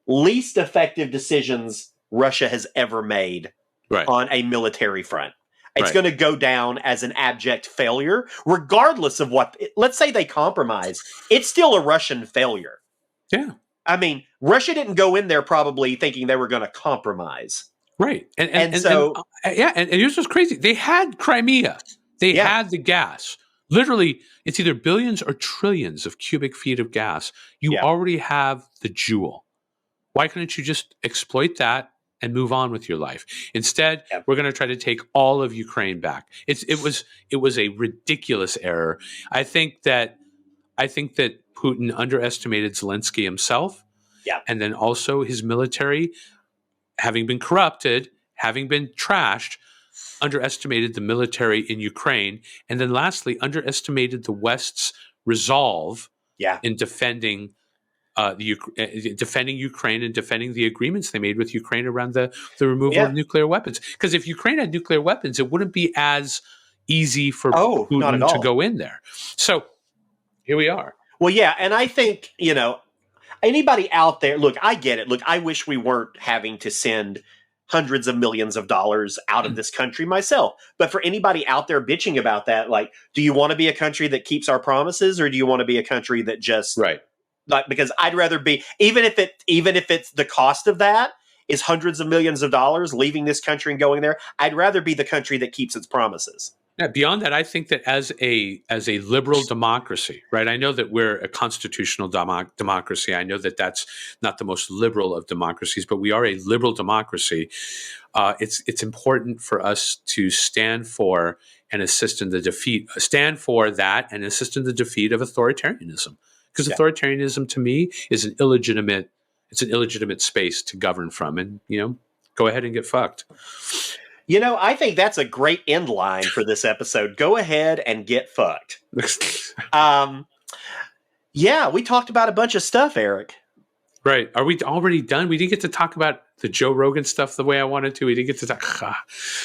least effective decisions Russia has ever made on a military front. It's going to go down as an abject failure, regardless of let's say they compromise. It's still a Russian failure. Yeah. I mean, Russia didn't go in there probably thinking they were going to compromise. Right. And here's what's crazy. They had Crimea. They had the gas. Literally, it's either billions or trillions of cubic feet of gas. You already have the jewel. Why couldn't you just exploit that and move on with your life? Instead, we're going to try to take all of Ukraine back. It was a ridiculous error. I think that Putin underestimated Zelensky himself, and then also his military, having been corrupted, having been trashed. Underestimated the military in Ukraine, and then lastly, underestimated the West's resolve in defending Ukraine and defending the agreements they made with Ukraine around the removal of nuclear weapons. Because if Ukraine had nuclear weapons, it wouldn't be as easy for Putin to go in there. So here we are. Well, yeah, and I think, anybody out there, look, I get it. Look, I wish we weren't having to send hundreds of millions of dollars out of this country myself. But for anybody out there bitching about that, like, do you want to be a country that keeps our promises, or do you want to be a country that just like, because I'd rather be, even if it's the cost of that is hundreds of millions of dollars leaving this country and going there, I'd rather be the country that keeps its promises. Yeah, beyond that, I think that as a liberal democracy, right? I know that we're a constitutional democracy. I know that that's not the most liberal of democracies, but we are a liberal democracy. It's important for us to stand for and assist in the defeat. Stand for that and assist in the defeat of authoritarianism, because authoritarianism to me is an illegitimate. It's an illegitimate space to govern from, and go ahead and get fucked. I think that's a great end line for this episode. Go ahead and get fucked. Yeah, we talked about a bunch of stuff, Erik. Right. Are we already done? We didn't get to talk about the Joe Rogan stuff the way I wanted to. We didn't get to talk.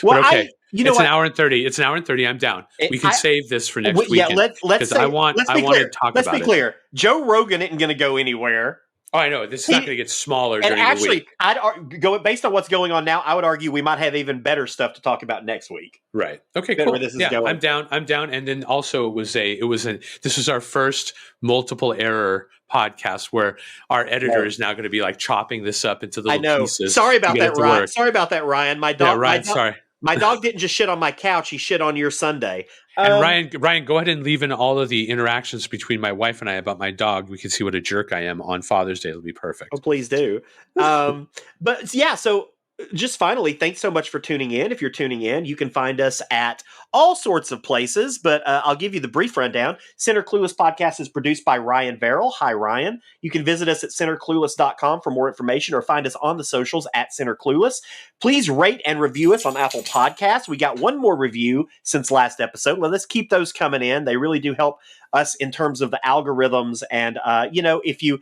Well, but okay. it's an hour and 30. It's an hour and 30. I'm down. We can save this for next week. Yeah, let's I want to talk about it. Let's be clear. Joe Rogan isn't going to go anywhere. Oh, I know. This is not going to get smaller during the week. I'd go based on what's going on now. I would argue we might have even better stuff to talk about next week. Right. Okay. Cool. Where this is going. I'm down. And then also this was our first multiple error podcast where our editor is now going to be like chopping this up into little pieces. Sorry about that, Ryan. Sorry about that, Ryan. My dog. Yeah, Ryan. Sorry. My dog didn't just shit on my couch; he shit on your Sunday. And Ryan, go ahead and leave in all of the interactions between my wife and I about my dog. We can see what a jerk I am on Father's Day. It'll be perfect. Oh, please do. But yeah, so just finally, thanks so much for tuning in. If you're tuning in, you can find us at all sorts of places, but I'll give you the brief rundown. Center Clueless podcast is produced by Ryan Verrill. Hi, Ryan. You can visit us at centerclueless.com for more information or find us on the socials at Center Clueless. Please rate and review us on Apple Podcasts. We got one more review since last episode. Well, let's keep those coming in. They really do help us in terms of the algorithms. And, if you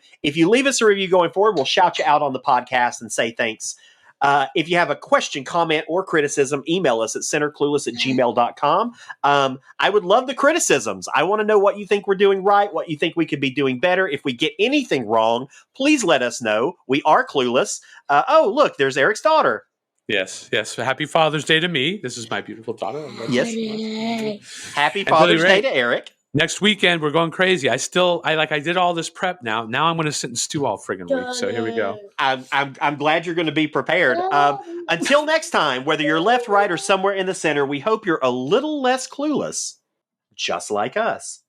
leave us a review going forward, we'll shout you out on the podcast and say thanks. If you have a question, comment, or criticism, email us at centerclueless@gmail.com. I would love the criticisms. I want to know what you think we're doing right, what you think we could be doing better. If we get anything wrong, please let us know. We are clueless. Look, there's Erik's daughter. Yes. Happy Father's Day to me. This is my beautiful daughter. Yes. Happy Father's Day to Erik. Next weekend, we're going crazy. I did all this prep now. Now I'm going to sit and stew all friggin' week. So here we go. I'm glad you're going to be prepared. Until next time, whether you're left, right, or somewhere in the center, we hope you're a little less clueless, just like us.